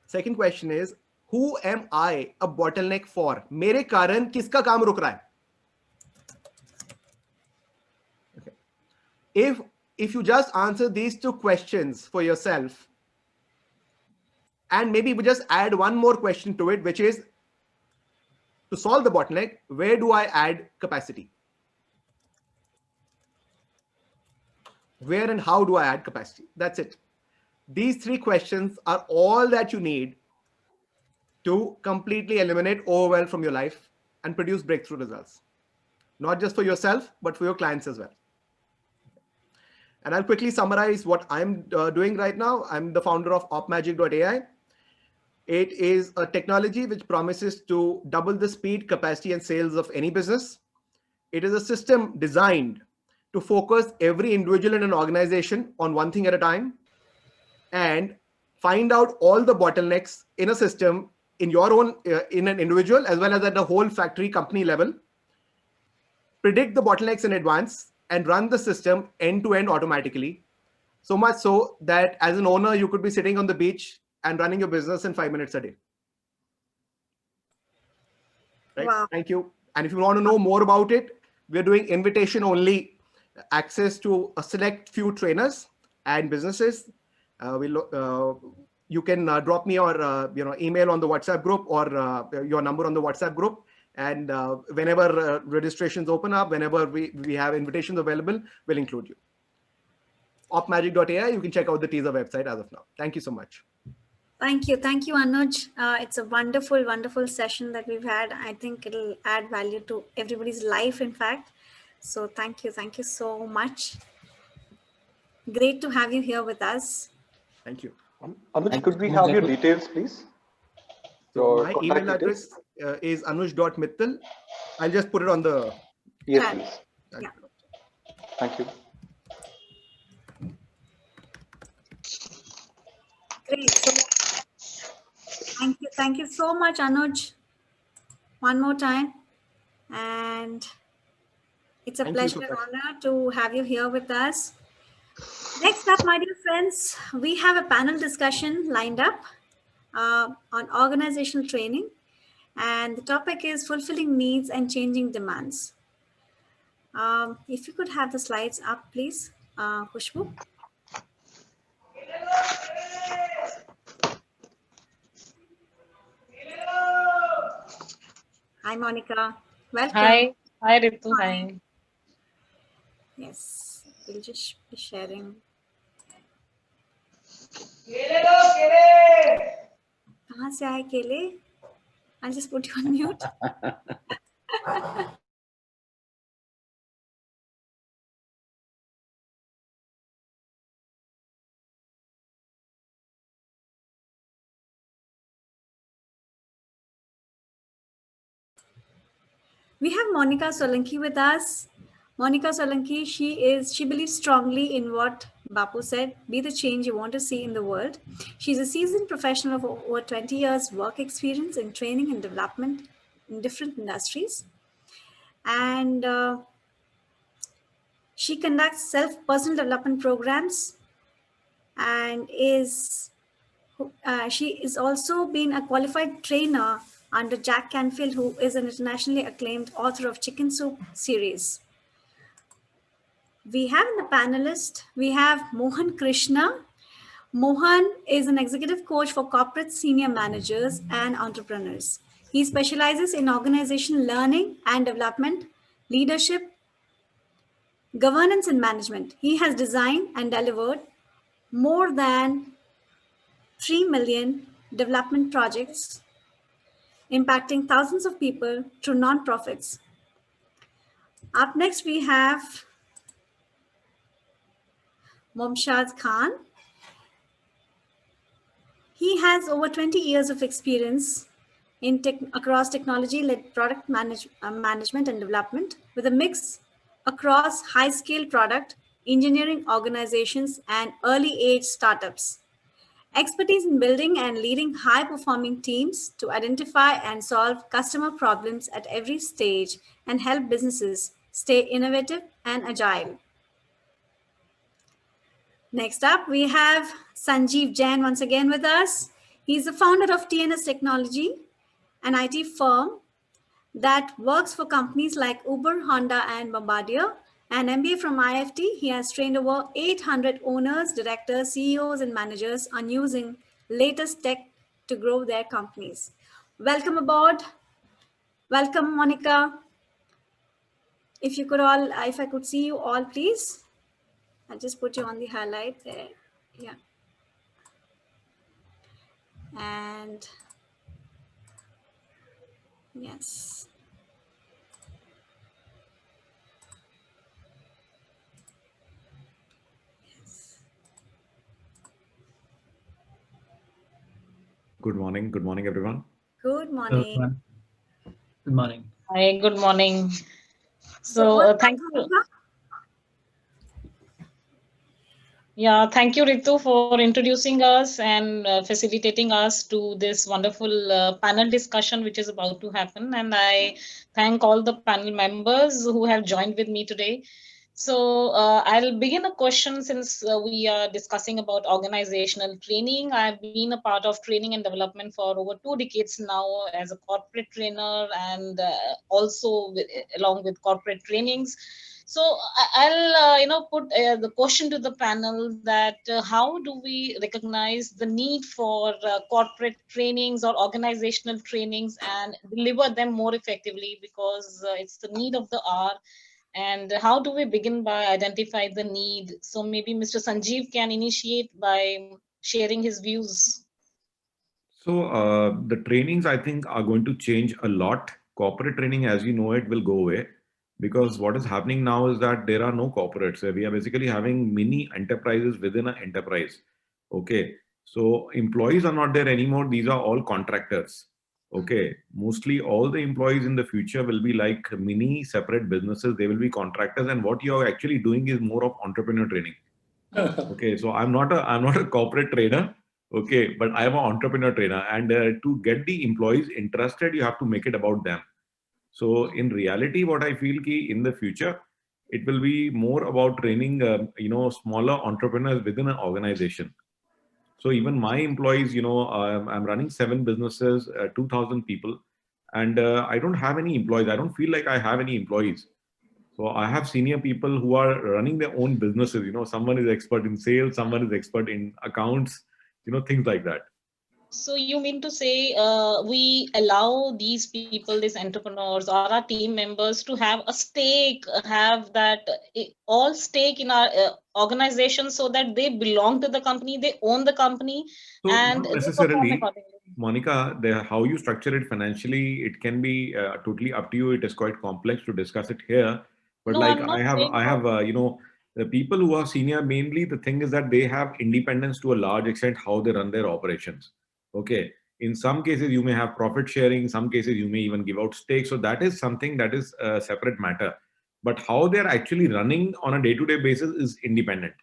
K: Second question is, who am I a bottleneck for? मेरे कारण किसका काम रुक रहा है? Okay. If if you just answer these 2 questions for yourself, and maybe we just add one more question to it, which is, to solve the bottleneck, where do I add capacity? Where and how do I add capacity? That's it. These 3 questions are all that you need to completely eliminate overwhelm from your life and produce breakthrough results, not just for yourself, but for your clients as well. And I'll quickly summarize what I'm doing right now. I'm the founder of opmagic.ai. It is a technology which promises to double the speed, capacity, and sales of any business. It is a system designed to focus every individual in an organization on one thing at a time and find out all the bottlenecks in a system, in your own, in an individual, as well as at the whole factory company level, predict the bottlenecks in advance, and run the system end to end automatically. So much so that as an owner, you could be sitting on the beach and running your business in 5 minutes a day. Right?
C: Wow.
K: Thank you. And if you want to know more about it, we're doing invitation only access to a select few trainers and businesses. You can drop me your email on the WhatsApp group, or your number on the WhatsApp group. And whenever registrations open up, whenever we have invitations available, we'll include you. opmagic.ai, you can check out the teaser website as of now. Thank you so much.
C: Thank you, Anuj. It's a wonderful, wonderful session that we've had. I think it'll add value to everybody's life, in fact. So thank you so much. Great to have you here with us.
K: Thank you.
I: Anuj, could we have your details, please?
K: So my email address is anuj.mittal. I'll just put it on the...
I: Yes, please.
C: Yeah.
I: Thank you.
C: Great. So, thank you so much, Anuj. One more time. And it's a pleasure and honor to have you here with us. Next up, my dear friends, we have a panel discussion lined up on organizational training. And the topic is fulfilling needs and changing demands. If you could have the slides up, please, Khushbu. Hi, Monica. Welcome.
O: Hi, Ritu. Hi.
C: Yes, we'll just be sharing. कहाँ से आए केले? I'll just put you on mute. We have Monica Solanki with us. Monica Solanki, she believes strongly in what Bapu said, be the change you want to see in the world. She's a seasoned professional of over 20 years work experience in training and development in different industries. And she conducts personal development programs, and she is also been a qualified trainer under Jack Canfield, who is an internationally acclaimed author of Chicken Soup series. We have in the panelist, we have Mohan Krishna. Mohan is an executive coach for corporate senior managers and entrepreneurs. He specializes in organizational learning and development, leadership, governance, and management. He has designed and delivered more than 3 million development projects, impacting thousands of people through nonprofits. Up next, we have Momshad Khan. He has over 20 years of experience in across technology-led product management and development, with a mix across high-scale product, engineering organizations, and early-age startups. Expertise in building and leading high-performing teams to identify and solve customer problems at every stage and help businesses stay innovative and agile. Next up, we have Sanjeev Jain once again with us. He's the founder of TNS Technology, an IT firm that works for companies like Uber, Honda, and Bombardier, An MBA from IFT, he has trained over 800 owners, directors, CEOs, and managers on using latest tech to grow their companies. Welcome aboard. Welcome, Monica. If I could see you all, please. I'll just put you on the highlight there. Yeah. And yes.
D: Good morning, everyone.
C: Good morning.
P: Good morning.
O: Hi, good morning. So thank you. Yeah, thank you, Ritu, for introducing us and facilitating us to this wonderful panel discussion which is about to happen. And I thank all the panel members who have joined with me today. So I'll begin a question since we are discussing about organizational training. I've been a part of training and development for over 2 decades now as a corporate trainer and also along with corporate trainings. So I'll put the question to the panel that how do we recognize the need for corporate trainings or organizational trainings and deliver them more effectively, because it's the need of the hour. And how do we begin by identify the need? So maybe Mr. Sanjeev can initiate by sharing his views.
D: So the trainings, I think, are going to change a lot. Corporate training, as you know it, will go away, because what is happening now is that there are no corporates. We are basically having mini enterprises within an enterprise. Okay, so employees are not there anymore. These are all contractors. Okay, mostly all the employees in the future will be like mini separate businesses. They will be contractors, and what you are actually doing is more of entrepreneur training. Okay, so I'm not a corporate trainer. Okay, but I am an entrepreneur trainer, and to get the employees interested, you have to make it about them. So in reality, what I feel ki in the future, it will be more about training, smaller entrepreneurs within an organization. So even my employees, I'm running 7 businesses, 2,000 people, and I don't have any employees. I don't feel like I have any employees. So I have senior people who are running their own businesses. Someone is expert in sales, someone is expert in accounts, things like that.
O: So you mean to say we allow these people, these entrepreneurs or our team members to have a stake, have that all stake in our organization so that they belong to the company, they own the company,
D: so
O: and
D: not necessarily, Monica, how you structure it financially, it can be totally up to you. It is quite complex to discuss it here. But
O: no,
D: like I have, the people who are senior, mainly the thing is that they have independence to a large extent how they run their operations. Okay. In some cases, you may have profit sharing. In some cases, you may even give out stakes. So that is something that is a separate matter. But how they're actually running on a day-to-day basis is independent.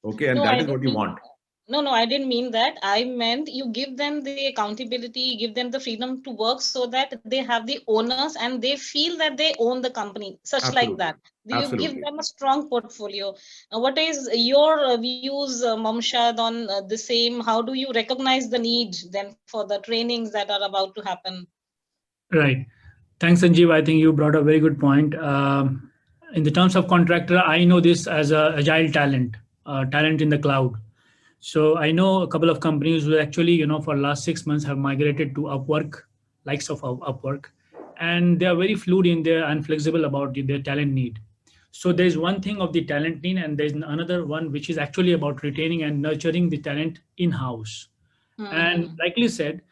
D: Okay. And that is what you want.
O: No, I didn't mean that. I meant you give them the accountability, give them the freedom to work so that they have the owners and they feel that they own the company, such
D: Absolutely.
O: like that. You
D: Absolutely.
O: give them a strong portfolio. What is your views, Mamshad, on the same? How do you recognize the need then for the trainings that are about to happen?
P: Right. Thanks, Sanjeev. I think you brought a very good point. In the terms of contractor, I know this as a agile talent, talent in the cloud. So I know a couple of companies who actually, for last 6 months have migrated to Upwork, likes of Upwork, and they are very fluid in there and flexible about their talent need. So there's one thing of the talent need, and there's another one which is actually about retaining and nurturing the talent in-house. And like you said,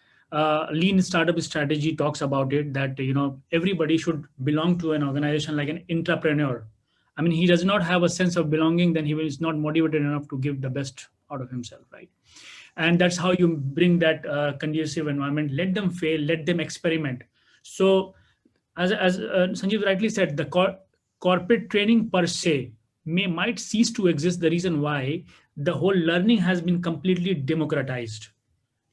P: lean startup strategy talks about it, that everybody should belong to an organization like an entrepreneur. I mean, he does not have a sense of belonging, then he is not motivated enough to give the best out of himself, right? And that's how you bring that conducive environment. Let them fail, let them experiment. So as Sanjeev rightly said, the corporate training per se might cease to exist. The reason why, the whole learning has been completely democratized.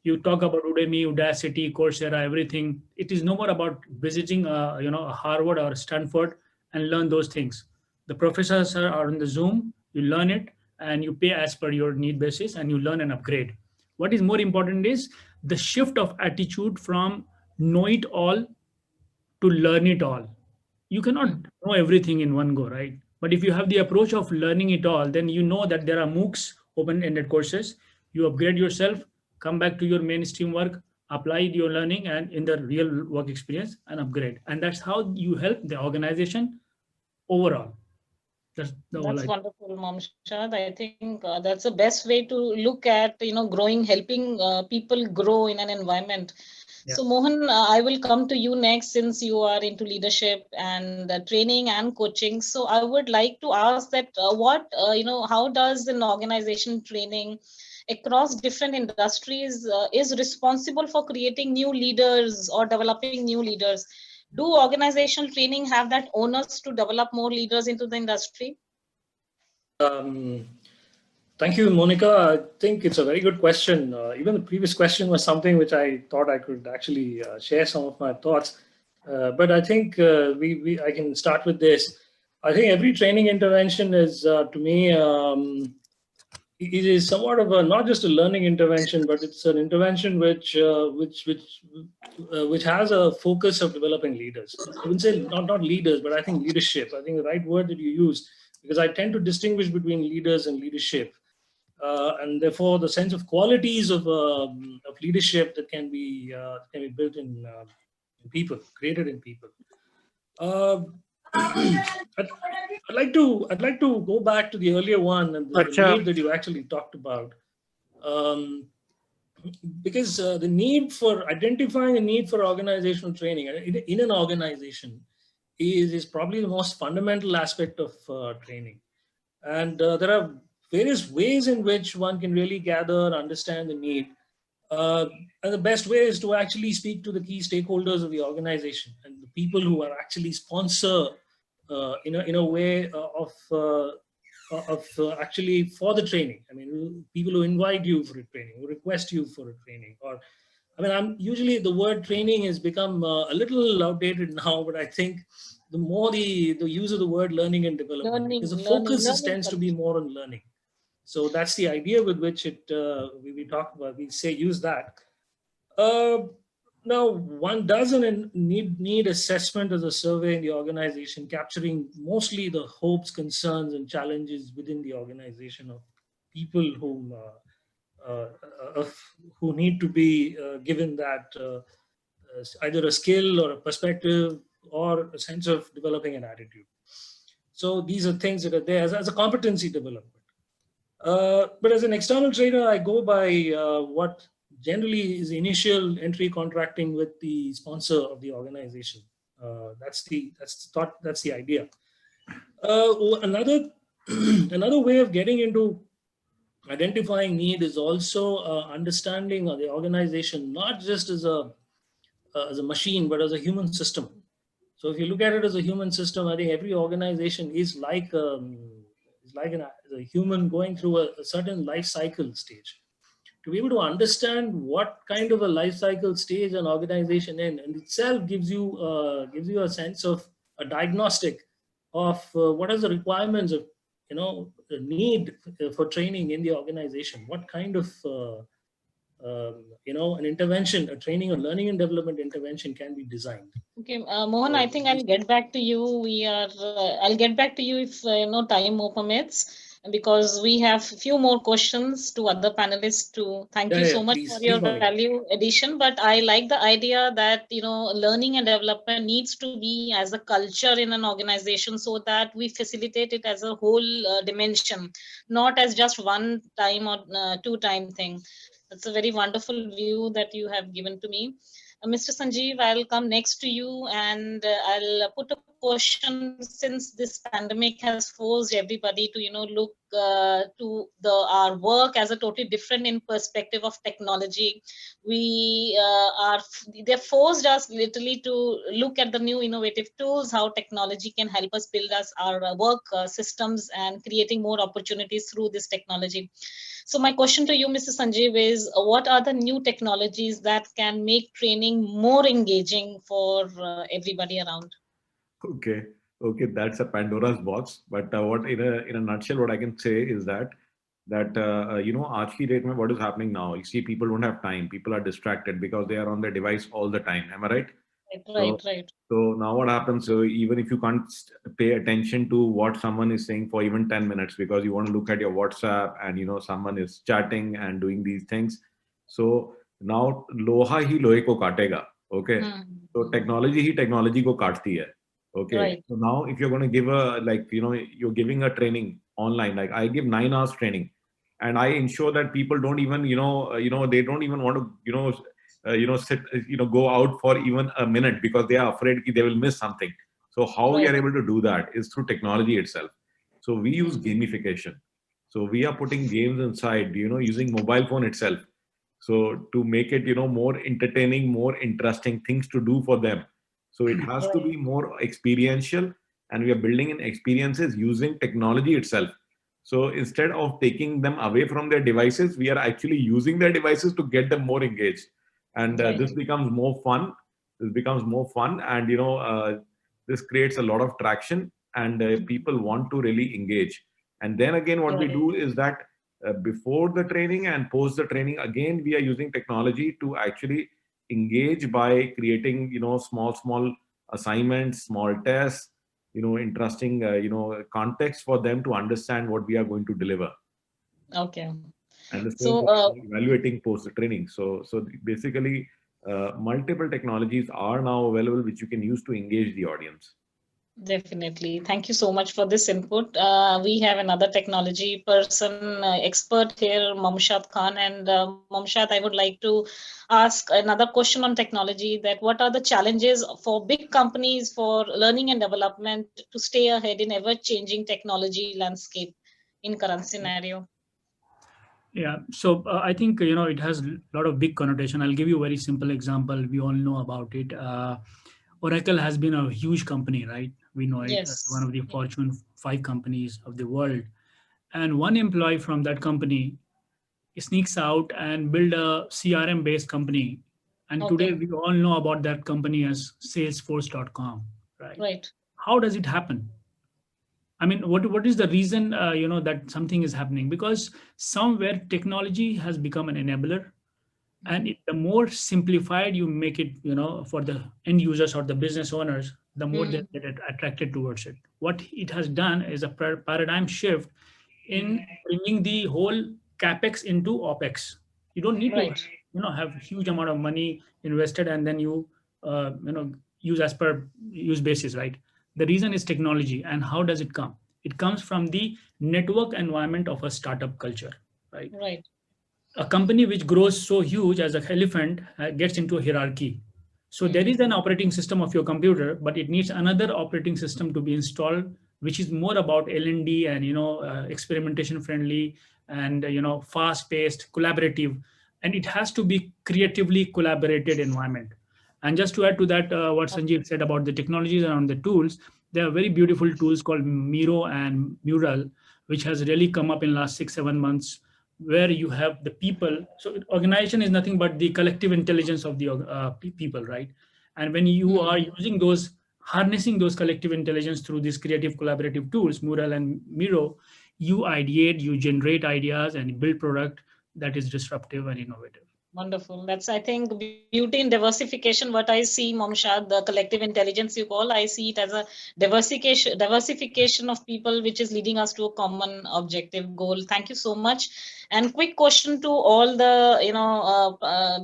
P: You talk about Udemy, Udacity, Coursera, everything. It is no more about visiting, Harvard or Stanford and learn those things. The professors are on the Zoom, you learn it, and you pay as per your need basis, and you learn and upgrade. What is more important is the shift of attitude from know it all to learn it all. You cannot know everything in one go, right? But if you have the approach of learning it all, then you know that there are MOOCs, open-ended courses. You upgrade yourself, come back to your mainstream work, apply your learning and in the real work experience and upgrade. And that's how you help the organization overall. That's
O: wonderful, Momshad. I think that's the best way to look at, helping people grow in an environment.
P: Yeah.
O: So Mohan, I will come to you next, since you are into leadership and training and coaching. So I would like to ask that how does an organization training across different industries is responsible for creating new leaders or developing new leaders? Do organizational training have that onus to develop more leaders into the industry?
G: Thank you, Monica. I think it's a very good question. Even the previous question was something which I thought I could actually share some of my thoughts. But I think I can start with this. I think every training intervention is, to me, it is somewhat of a not just a learning intervention, but it's an intervention which has a focus of developing leaders. I wouldn't say not leaders, but I think leadership. I think the right word that you use, because I tend to distinguish between leaders and leadership, and therefore the sense of qualities of leadership that can be built in people, created in people. I'd like to go back to the earlier one and the need that you actually talked about, because the need for identifying a need for organizational training in an organization is probably the most fundamental aspect of training, and there are various ways in which one can really gather, understand the need. And the best way is to actually speak to the key stakeholders of the organization and the people who are actually sponsor in a way of actually for the training. I mean, people who invite you for a training, who request you for a training, or I'm usually, the word training has become a little outdated now, but I think the more the use of the word learning and development, because the focus tends to be more on learning. So that's the idea with which we talk about, use that. Now, one doesn't need assessment as a survey in the organization, capturing mostly the hopes, concerns, and challenges within the organization of people who need to be given that either a skill or a perspective or a sense of developing an attitude. So these are things that are there as a competency development. But as an external trainer, I go by what generally is initial entry contracting with the sponsor of the organization. That's the idea. Another way of getting into identifying need is also understanding of the organization, not just as a machine, but as a human system. So if you look at it as a human system, I think every organization is like a human going through a certain life cycle stage. To be able to understand what kind of a life cycle stage an organization in itself gives you a sense of a diagnostic of what are the requirements of the need for training in the organization. What kind of an intervention, a training or learning and development intervention can be designed.
O: Okay, Mohan, I think I'll get back to you. I'll get back to you if time permits, because we have a few more questions to other panelists to thank you so much for your value addition. But I like the idea that learning and development needs to be as a culture in an organization, so that we facilitate it as a whole dimension, not as just one time or two time thing. That's a very wonderful view that you have given to me. Mr. Sanjeev, I'll come next to you, and I'll put a question, since this pandemic has forced everybody to look to our work as a totally different in perspective of technology. They forced us literally to look at the new innovative tools, how technology can help us build our work systems and creating more opportunities through this technology. So my question to you, Mr. Sanjeev, is what are the new technologies that can make training more engaging for everybody around?
D: Okay, that's a Pandora's box. But what in a nutshell, what I can say is that aaj ki date mein what is happening now? You see, people don't have time. People are distracted because they are on their device all the time. Am I right?
O: Right.
D: So now what happens? So even if you can't pay attention to what someone is saying for even 10 minutes because you want to look at your WhatsApp and someone is chatting and doing these things. So now loha hi lohe ko kaatega. Okay. So technology hi technology ko kaatti hai. Okay.
O: Right.
D: So now if you're going to give you're giving a training online, like I give 9 hours training and I ensure that people don't even, they don't even want to, sit, go out for even a minute because they are afraid they will miss something. So how we are able to do that is through technology itself. So we use gamification. So we are putting games inside, using mobile phone itself. So to make it, more entertaining, more interesting things to do for them. So it has to be more experiential, and we are building in experiences using technology itself. So instead of taking them away from their devices, we are actually using their devices to get them more engaged. And this becomes more fun. And this creates a lot of traction, and people want to really engage. And then again, what we do is that before the training and post the training, again we are using technology to actually engage by creating small assignments, small tests, interesting context for them to understand what we are going to deliver.
O: Okay.
D: And the same for evaluating post training. So basically multiple technologies are now available which you can use to engage the audience.
O: Definitely. Thank you so much for this input. We have another technology person, expert here, Momshad Khan. And Momshad, I would like to ask another question on technology, that what are the challenges for big companies for learning and development to stay ahead in ever-changing technology landscape in current scenario?
P: Yeah, so I think, it has a lot of big connotation. I'll give you a very simple example. We all know about it. Oracle has been a huge company, right? We know it as one of the Fortune 5 companies of the world. And one employee from that company sneaks out and build a CRM-based company. And today we all know about that company as Salesforce.com, right?
O: Right.
P: How does it happen? I mean, what is the reason, that something is happening? Because somewhere technology has become an enabler. And the more simplified you make it, for the end users or the business owners, the more they get attracted towards it. What it has done is a paradigm shift in bringing the whole capex into opex. You don't need to, have huge amount of money invested and then you, use as per use basis, right? The reason is technology. And how does it come? It comes from the network environment of a startup culture, right?
O: Right.
P: A company which grows so huge as an elephant gets into a hierarchy. So there is an operating system of your computer, but it needs another operating system to be installed, which is more about L&D and, experimentation friendly and, fast paced, collaborative. And it has to be creatively collaborated environment. And just to add to that, what Sanjeev said about the technologies around the tools, there are very beautiful tools called Miro and Mural, which has really come up in last 6-7 months, where you have the people. So organization is nothing but the collective intelligence of the people, right? And when you are using those, harnessing those collective intelligence through these creative collaborative tools, Mural and Miro, you ideate, you generate ideas and build product that is disruptive and innovative.
O: Wonderful. That's, I think, beauty in diversification. What I see, Momshad, the collective intelligence you call, I see it as a diversification of people, which is leading us to a common objective goal. Thank you so much. And quick question to all the,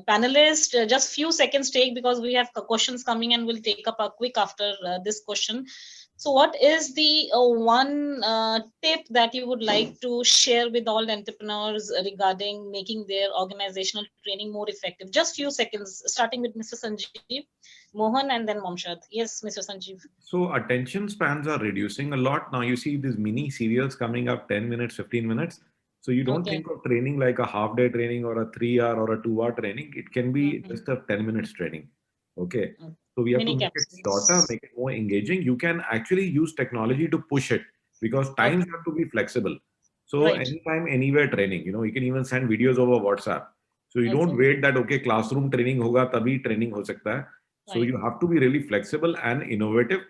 O: panelists. Just few seconds take, because we have questions coming and we'll take up a quick after this question. So what is the one tip that you would like to share with all entrepreneurs regarding making their organizational training more effective? Just few seconds, starting with Mr. Sanjeev, Mohan, and then Momshad. Yes, Mr. Sanjeev.
D: So attention spans are reducing a lot. Now you see these mini serials coming up 10 minutes, 15 minutes. So you don't think of training like a half-day training or a 3-hour or a 2-hour training. It can be just a 10 minutes training. Okay. So we have to make it shorter, make it more engaging. You can actually use technology to push it, because times have to be flexible. So anytime, anywhere training, you can even send videos over WhatsApp. So you don't wait that, okay, classroom training hoga, tabhi training ho sakta hai. So you have to be really flexible and innovative.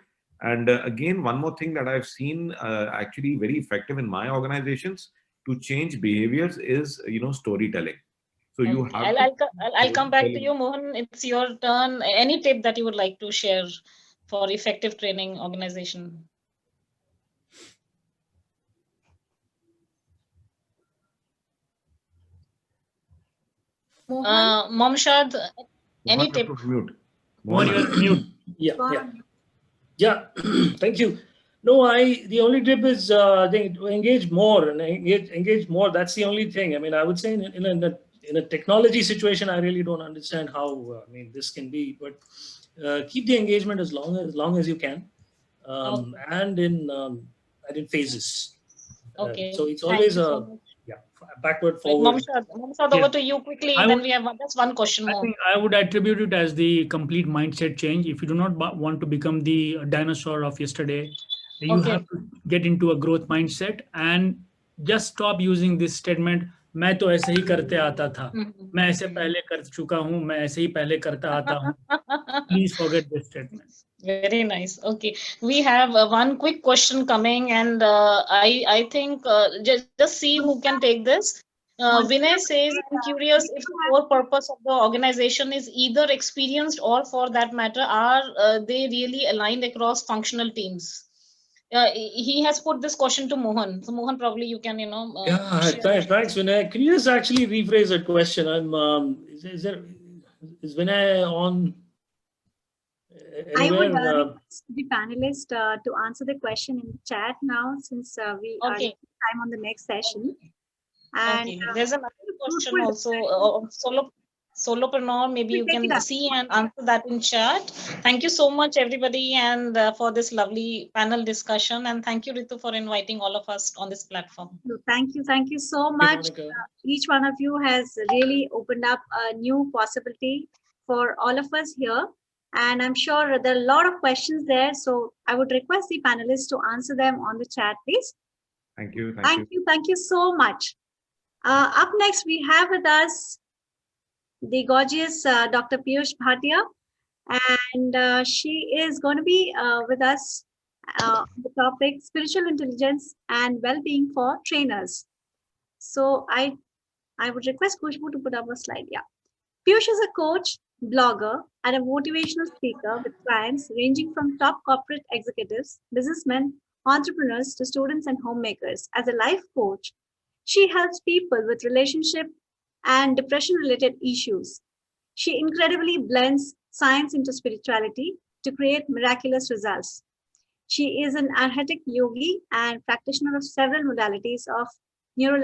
D: And again, one more thing that I've seen actually very effective in my organizations to change behaviors is, storytelling. So you
O: Okay.
D: have
O: I'll come back to you, Mohan. It's your turn. Any tip that you would like to share for effective training organization? Momshad, any
D: Mohan, you have
O: tip?
D: to mute.
P: Mohan, you're mute.
G: Yeah. Thank you. No, the only tip is I think to engage more and engage more. That's the only thing. I mean, I would say in a technology situation, I really don't understand how. I mean, this can be, but keep the engagement as long as you can, and in phases.
O: Okay.
G: So it's
O: Thank
G: always
O: you so much.
G: backward,
O: Right,
G: forward.
O: Momshad,
P: Yeah.
O: over to you quickly.
P: I
O: Then
P: would-
O: we have just one question
P: I
O: more.
P: think I would attribute it as the complete mindset change. If you do not want to become the dinosaur of yesterday, you
O: Okay.
P: have to get into a growth mindset and just stop using this statement, मैं तो ऐसे ही करते आता था, मैं ऐसे पहले कर चुका हूँ, मैं ऐसे ही पहले करता आता हूँ. Please forget this statement.
O: Very nice. Okay, we have one quick question coming, and I think just see who can take this. Vinay says, "I'm curious if the core purpose of the organization is either experienced or, for that matter, are they really aligned across functional teams?" He has put this question to Mohan. So Mohan, probably you can share.
G: Thanks, Vinay. Can you just actually rephrase that question? Is Vinay on?
C: I would
G: Anywhere,
C: request the panelists to answer the question in the chat now, since we are
O: Okay.
C: time on the next session. And
O: Okay, there's another question
C: fruitful
O: also. Solopreneur, maybe you can see and answer that in chat. Thank you so much, everybody, and for this lovely panel discussion. And thank you, Ritu, for inviting all of us on this platform.
C: Thank you so much. Each one of you has really opened up a new possibility for all of us here. And I'm sure there are a lot of questions there. So I would request the panelists to answer them on the chat, please.
D: Thank you.
C: Thank you so much. Up next, we have with us the gorgeous Dr. Piyush Bhatia, and she is going to be with us on the topic spiritual intelligence and well-being for trainers. So I would request Khushbu to put up a slide. Yeah, Piyush is a coach, blogger, and a motivational speaker with clients ranging from top corporate executives, businessmen, entrepreneurs to students and homemakers. As a life coach, she helps people with relationship and depression-related issues. She incredibly blends science into spirituality to create miraculous results. She is an arhatic yogi and practitioner of several modalities of neuro